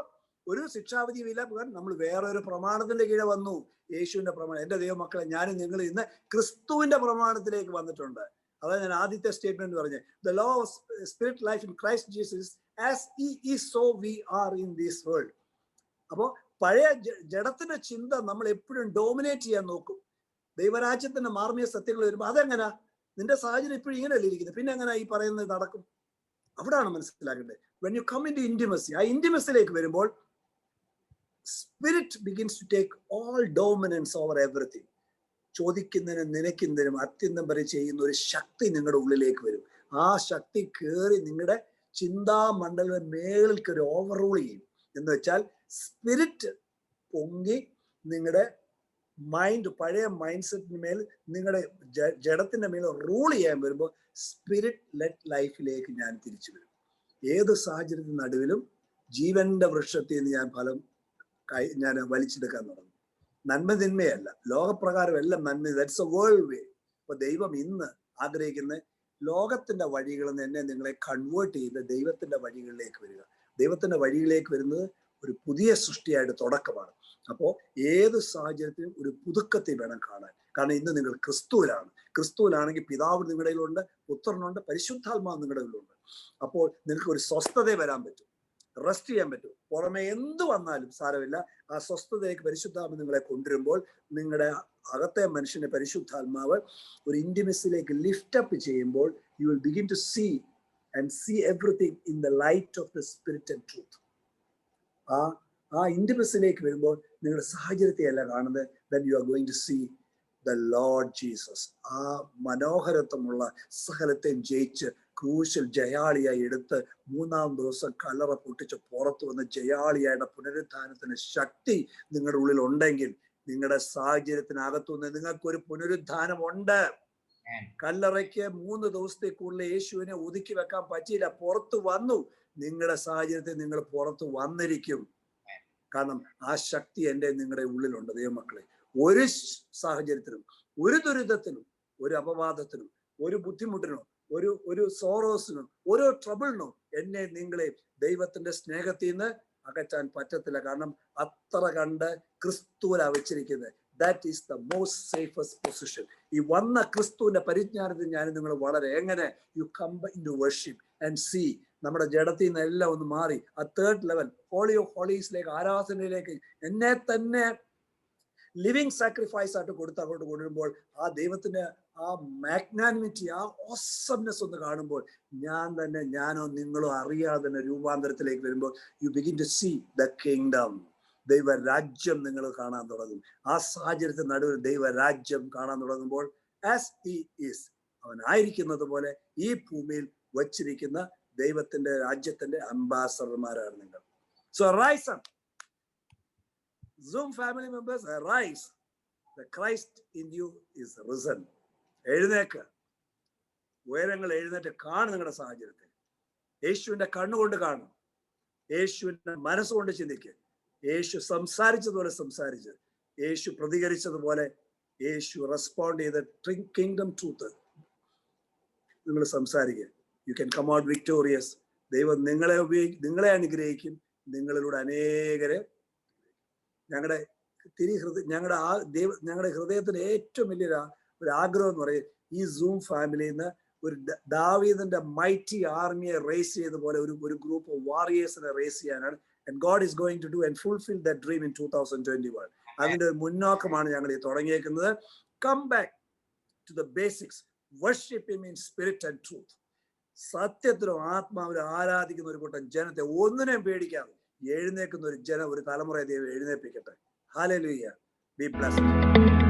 ഒരു ശിക്ഷാവിധിയില്ല, നമ്മൾ വേറൊരു പ്രമാണത്തിന്റെ കീഴെ വന്നു. യേശുവിന്റെ പ്രമാണം. എന്റെ ദൈവമക്കളെ, ഞാനും നിങ്ങൾ ഇന്ന് ക്രിസ്തുവിന്റെ പ്രമാണത്തിലേക്ക് വന്നിട്ടുണ്ട്. അതാണ് ഞാൻ ആദ്യത്തെ സ്റ്റേറ്റ്മെന്റ് പറഞ്ഞത്. The law of spirit life in Christ Jesus as he is so we are in this world. അപ്പോ പഴയ ജഡത്തിന്റെ ചിന്ത നമ്മൾ എപ്പോഴും ഡോമിനേറ്റ് ചെയ്യാൻ നോക്കും. ദൈവരാജ്യത്തിന്റെ മാർമിക സത്യങ്ങൾ വരുമ്പോൾ അതെങ്ങനാ, നിന്റെ സാഹചര്യം ഇപ്പോഴും ഇങ്ങനെയല്ലേ ഇരിക്കുന്നത്, പിന്നെ എങ്ങനെ ഈ പറയുന്നത് നടക്കും? അവിടാണ് മനസ്സിലാക്കേണ്ടത്. When you come in to intimacy, ആ ഇന്റിമസിയിലേക്ക് വരുമ്പോൾ spirit begins to take all dominance over everything. ചോദിക്കുന്നതിനും നനയ്ക്കുന്നതിനും അത്യന്തം വരെ ചെയ്യുന്ന ഒരു ശക്തി നിങ്ങളുടെ ഉള്ളിലേക്ക് വരും. ആ ശക്തി കയറി നിങ്ങളുടെ ചിന്താമണ്ഡലം മേളിൽ കയറി ഓവർറൂൾ ചെയ്യും. എന്ന് വെച്ചാൽ സ്പിരിറ്റ് പൊങ്ങി നിങ്ങളുടെ മൈൻഡ്, പഴയ മൈൻഡ് സെറ്റിന് മേൽ, നിങ്ങളുടെ ജഡത്തിന്റെ മേൽ റൂൾ ചെയ്യാൻ വരുമ്പോൾ സ്പിരിറ്റ് ലെറ്റ് ലൈഫിലേക്ക് ഞാൻ തിരിച്ചു വരും. ഏത് സാഹചര്യത്തിന് നടുവിലും ജീവന്റെ വൃക്ഷത്തിൽ നിന്ന് ഞാൻ വലിച്ചെടുക്കാൻ തുടങ്ങും. നന്മ തിന്മയല്ല, ലോകപ്രകാരം എല്ലാം നന്മ. ദാറ്റ്സ് എ വേൾഡ് വേ. അപ്പൊ ദൈവം ഇന്ന് ആഗ്രഹിക്കുന്ന ലോകത്തിന്റെ വഴികളിൽ നിന്ന് എന്നെ നിങ്ങളെ കൺവേർട്ട് ചെയ്ത് ദൈവത്തിന്റെ വഴികളിലേക്ക് വരിക. ദൈവത്തിന്റെ വഴികളിലേക്ക് വരുന്നത് ഒരു പുതിയ സൃഷ്ടിയായിട്ട് തുടക്കമാണ്. അപ്പോൾ ഏത് സാഹചര്യത്തിലും ഒരു പുതുക്കത്തെ വേണം കാണാൻ. കാരണം ഇന്ന് നിങ്ങൾ ക്രിസ്തുവിലാണ്. ക്രിസ്തുവിലാണെങ്കിൽ പിതാവ് നിങ്ങളുടെ കയ്യിലുണ്ട്, പുത്രനുണ്ട്, പരിശുദ്ധാത്മാവ് നിങ്ങളുടെ കയ്യിലുണ്ട്. അപ്പോൾ നിങ്ങൾക്ക് ഒരു സ്വസ്ഥത വരാൻ പറ്റും, റെസ്റ്റ് ചെയ്യാൻ പറ്റും. പുറമെ എന്ത് വന്നാലും സാരമില്ല, ആ സ്വസ്ഥതയിലേക്ക് പരിശുദ്ധാത്മാവ് നിങ്ങളെ കൊണ്ടുവരുമ്പോൾ നിങ്ങളുടെ അകത്തെ മനുഷ്യനെ പരിശുദ്ധാത്മാവ് ഒരു ഇന്റിമസിയിലേക്ക് ലിഫ്റ്റ് അപ്പ് ചെയ്യുമ്പോൾ you will begin to see everything in the light of the spirit and truth. ആ ഇന്റിമസിയിലേക്ക് വരുമ്പോൾ നിങ്ങളുടെ സാഹചര്യത്തെ അല്ല കാണുന്നത്. then you are going to see the Lord Jesus. ആ മനോഹരത്വമുള്ള സകലത്തെയും ജയിച്ച് ക്രൂശിൽ ജയാളിയായി എടുത്ത് 3-ാം ദിവസം കല്ലറ പൊട്ടിച്ച് പുറത്തു വന്ന ജയാളിയായുടെ പുനരുദ്ധാനത്തിന് ശക്തി നിങ്ങളുടെ ഉള്ളിൽ ഉണ്ടെങ്കിൽ നിങ്ങളുടെ സാഹചര്യത്തിനകത്തുനിന്ന് നിങ്ങൾക്കൊരു പുനരുദ്ധാനം ഉണ്ട്. കല്ലറയ്ക്ക് 3 ദിവസത്തേക്കുള്ള യേശുവിനെ ഒതുക്കി വെക്കാൻ പറ്റിയില്ല, പുറത്തു വന്നു. നിങ്ങളുടെ സാഹചര്യത്തിൽ നിങ്ങൾ പുറത്തു വന്നിരിക്കും. കാരണം ആ ശക്തി നിങ്ങളുടെ ഉള്ളിലുണ്ട്. ദൈവമക്കളെ, ഒരു സാഹചര്യത്തിനും, ഒരു ദുരിതത്തിനും, ഒരു അപവാദത്തിനും, ഒരു ബുദ്ധിമുട്ടിനോ, ഒരു സോറോസിനോ, ഓരോ ട്രബിളിനോ നിങ്ങളെ ദൈവത്തിന്റെ സ്നേഹത്തിൽ നിന്ന് അകറ്റാൻ പറ്റത്തില്ല. കാരണം അത്ര കണ്ട് ക്രിസ്തുവിലാ വെച്ചിരിക്കുന്നത്. That is the most safest position. ഈ വന്ന ക്രിസ്തുവിന്റെ പരിജ്ഞാനത്തിൽ ഞാൻ നിങ്ങൾ വളരെ എങ്ങനെ you come in to worship and see നമ്മുടെ ജഡത്തിൽ നിന്ന് എല്ലാം ഒന്ന് മാറി ആ 3rd ലെവൽ ഹോളി ഓഫ് ഹോളീസിലേക്ക്, ആരാധനയിലേക്ക് എന്നെ തന്നെ ലിവിങ് സാക്രിഫൈസ് ആയിട്ട് അങ്ങോട്ട് കൊണ്ടുവരുമ്പോൾ ആ ദൈവത്തിന്റെ ആ മാഗ്നാനിമിറ്റി, ആ ഓസംനെസ് ഒന്ന് കാണുമ്പോൾ ഞാനോ നിങ്ങളോ അറിയാതെ തന്നെ രൂപാന്തരത്തിലേക്ക് വരുമ്പോൾ you begin to see the kingdom. ദൈവരാജ്യം നിങ്ങൾ കാണാൻ തുടങ്ങും. ആ സാഹചര്യത്തിൽ നടുവിൽ ദൈവരാജ്യം കാണാൻ തുടങ്ങുമ്പോൾ ആസ് ഹി ഈസ്, അവനായിരിക്കുന്നത് പോലെ ഈ ഭൂമിയിൽ വച്ചിരിക്കുന്ന ദൈവത്തിന്റെ രാജ്യത്തിന്റെ അംബാസഡർമാരാണ് നിങ്ങൾ. So rise up, Zoom family members, arise. The Christ in you is risen. എഴുന്നേക്ക്, ഉയരങ്ങൾ എഴുന്നേറ്റ് കാണും. നിങ്ങളുടെ സാഹചര്യത്തെ യേശുവിന്റെ കണ്ണുകൊണ്ട് കാണും, യേശുവിന്റെ മനസ്സുകൊണ്ട് ചിന്തിക്കുക. യേശു സംസാരിച്ചതുപോലെ സംസാരിച്ച്, യേശു പ്രതികരിച്ചതുപോലെ യേശു റെസ്പോണ്ട് ചെയ്ത കിങ്ഡം ട്രൂത്ത് നിങ്ങൾ സംസാരിക്കുക. You can come out victorious. ദൈവം നിങ്ങളെ അനുഗ്രഹിക്കും. നിങ്ങളിലൂടെ അനേകരെ ഞങ്ങളുടെ ഹൃദയത്തിന് ഏറ്റവും വലിയൊരു ഒരു ആഗ്രഹം എന്ന് പറയും, ഈ സൂം ഫാമിലിയിൽ നിന്ന് ഒരു ദാവീദിന്റെ മൈറ്റി ആർമിയെ റേസ് ചെയ്ത പോലെ ഒരു ഗ്രൂപ്പ് ഓഫ് വാറിയേഴ്സിനെ റേസ് ചെയ്യാനാണ്. And God is going to do and fulfil that dream in 2021. അതിന്റെ ഒരു മുന്നോക്കമാണ് ഞങ്ങൾ ഈ തുടങ്ങിയേക്കുന്നത്. Come back to the basics. Worship him in spirit and truth. സത്യത്തിലും ആത്മാവിലും ആരാധിക്കുന്ന ഒരു കൂട്ടം ജനത്തെ ഒന്നിനെയും പേടിക്കാതെ എഴുന്നേക്കുന്ന ഒരു തലമുറയെ ദൈവം എഴുന്നേൽപ്പിക്കട്ടെ. ഹല്ലേലൂയ. B blessed.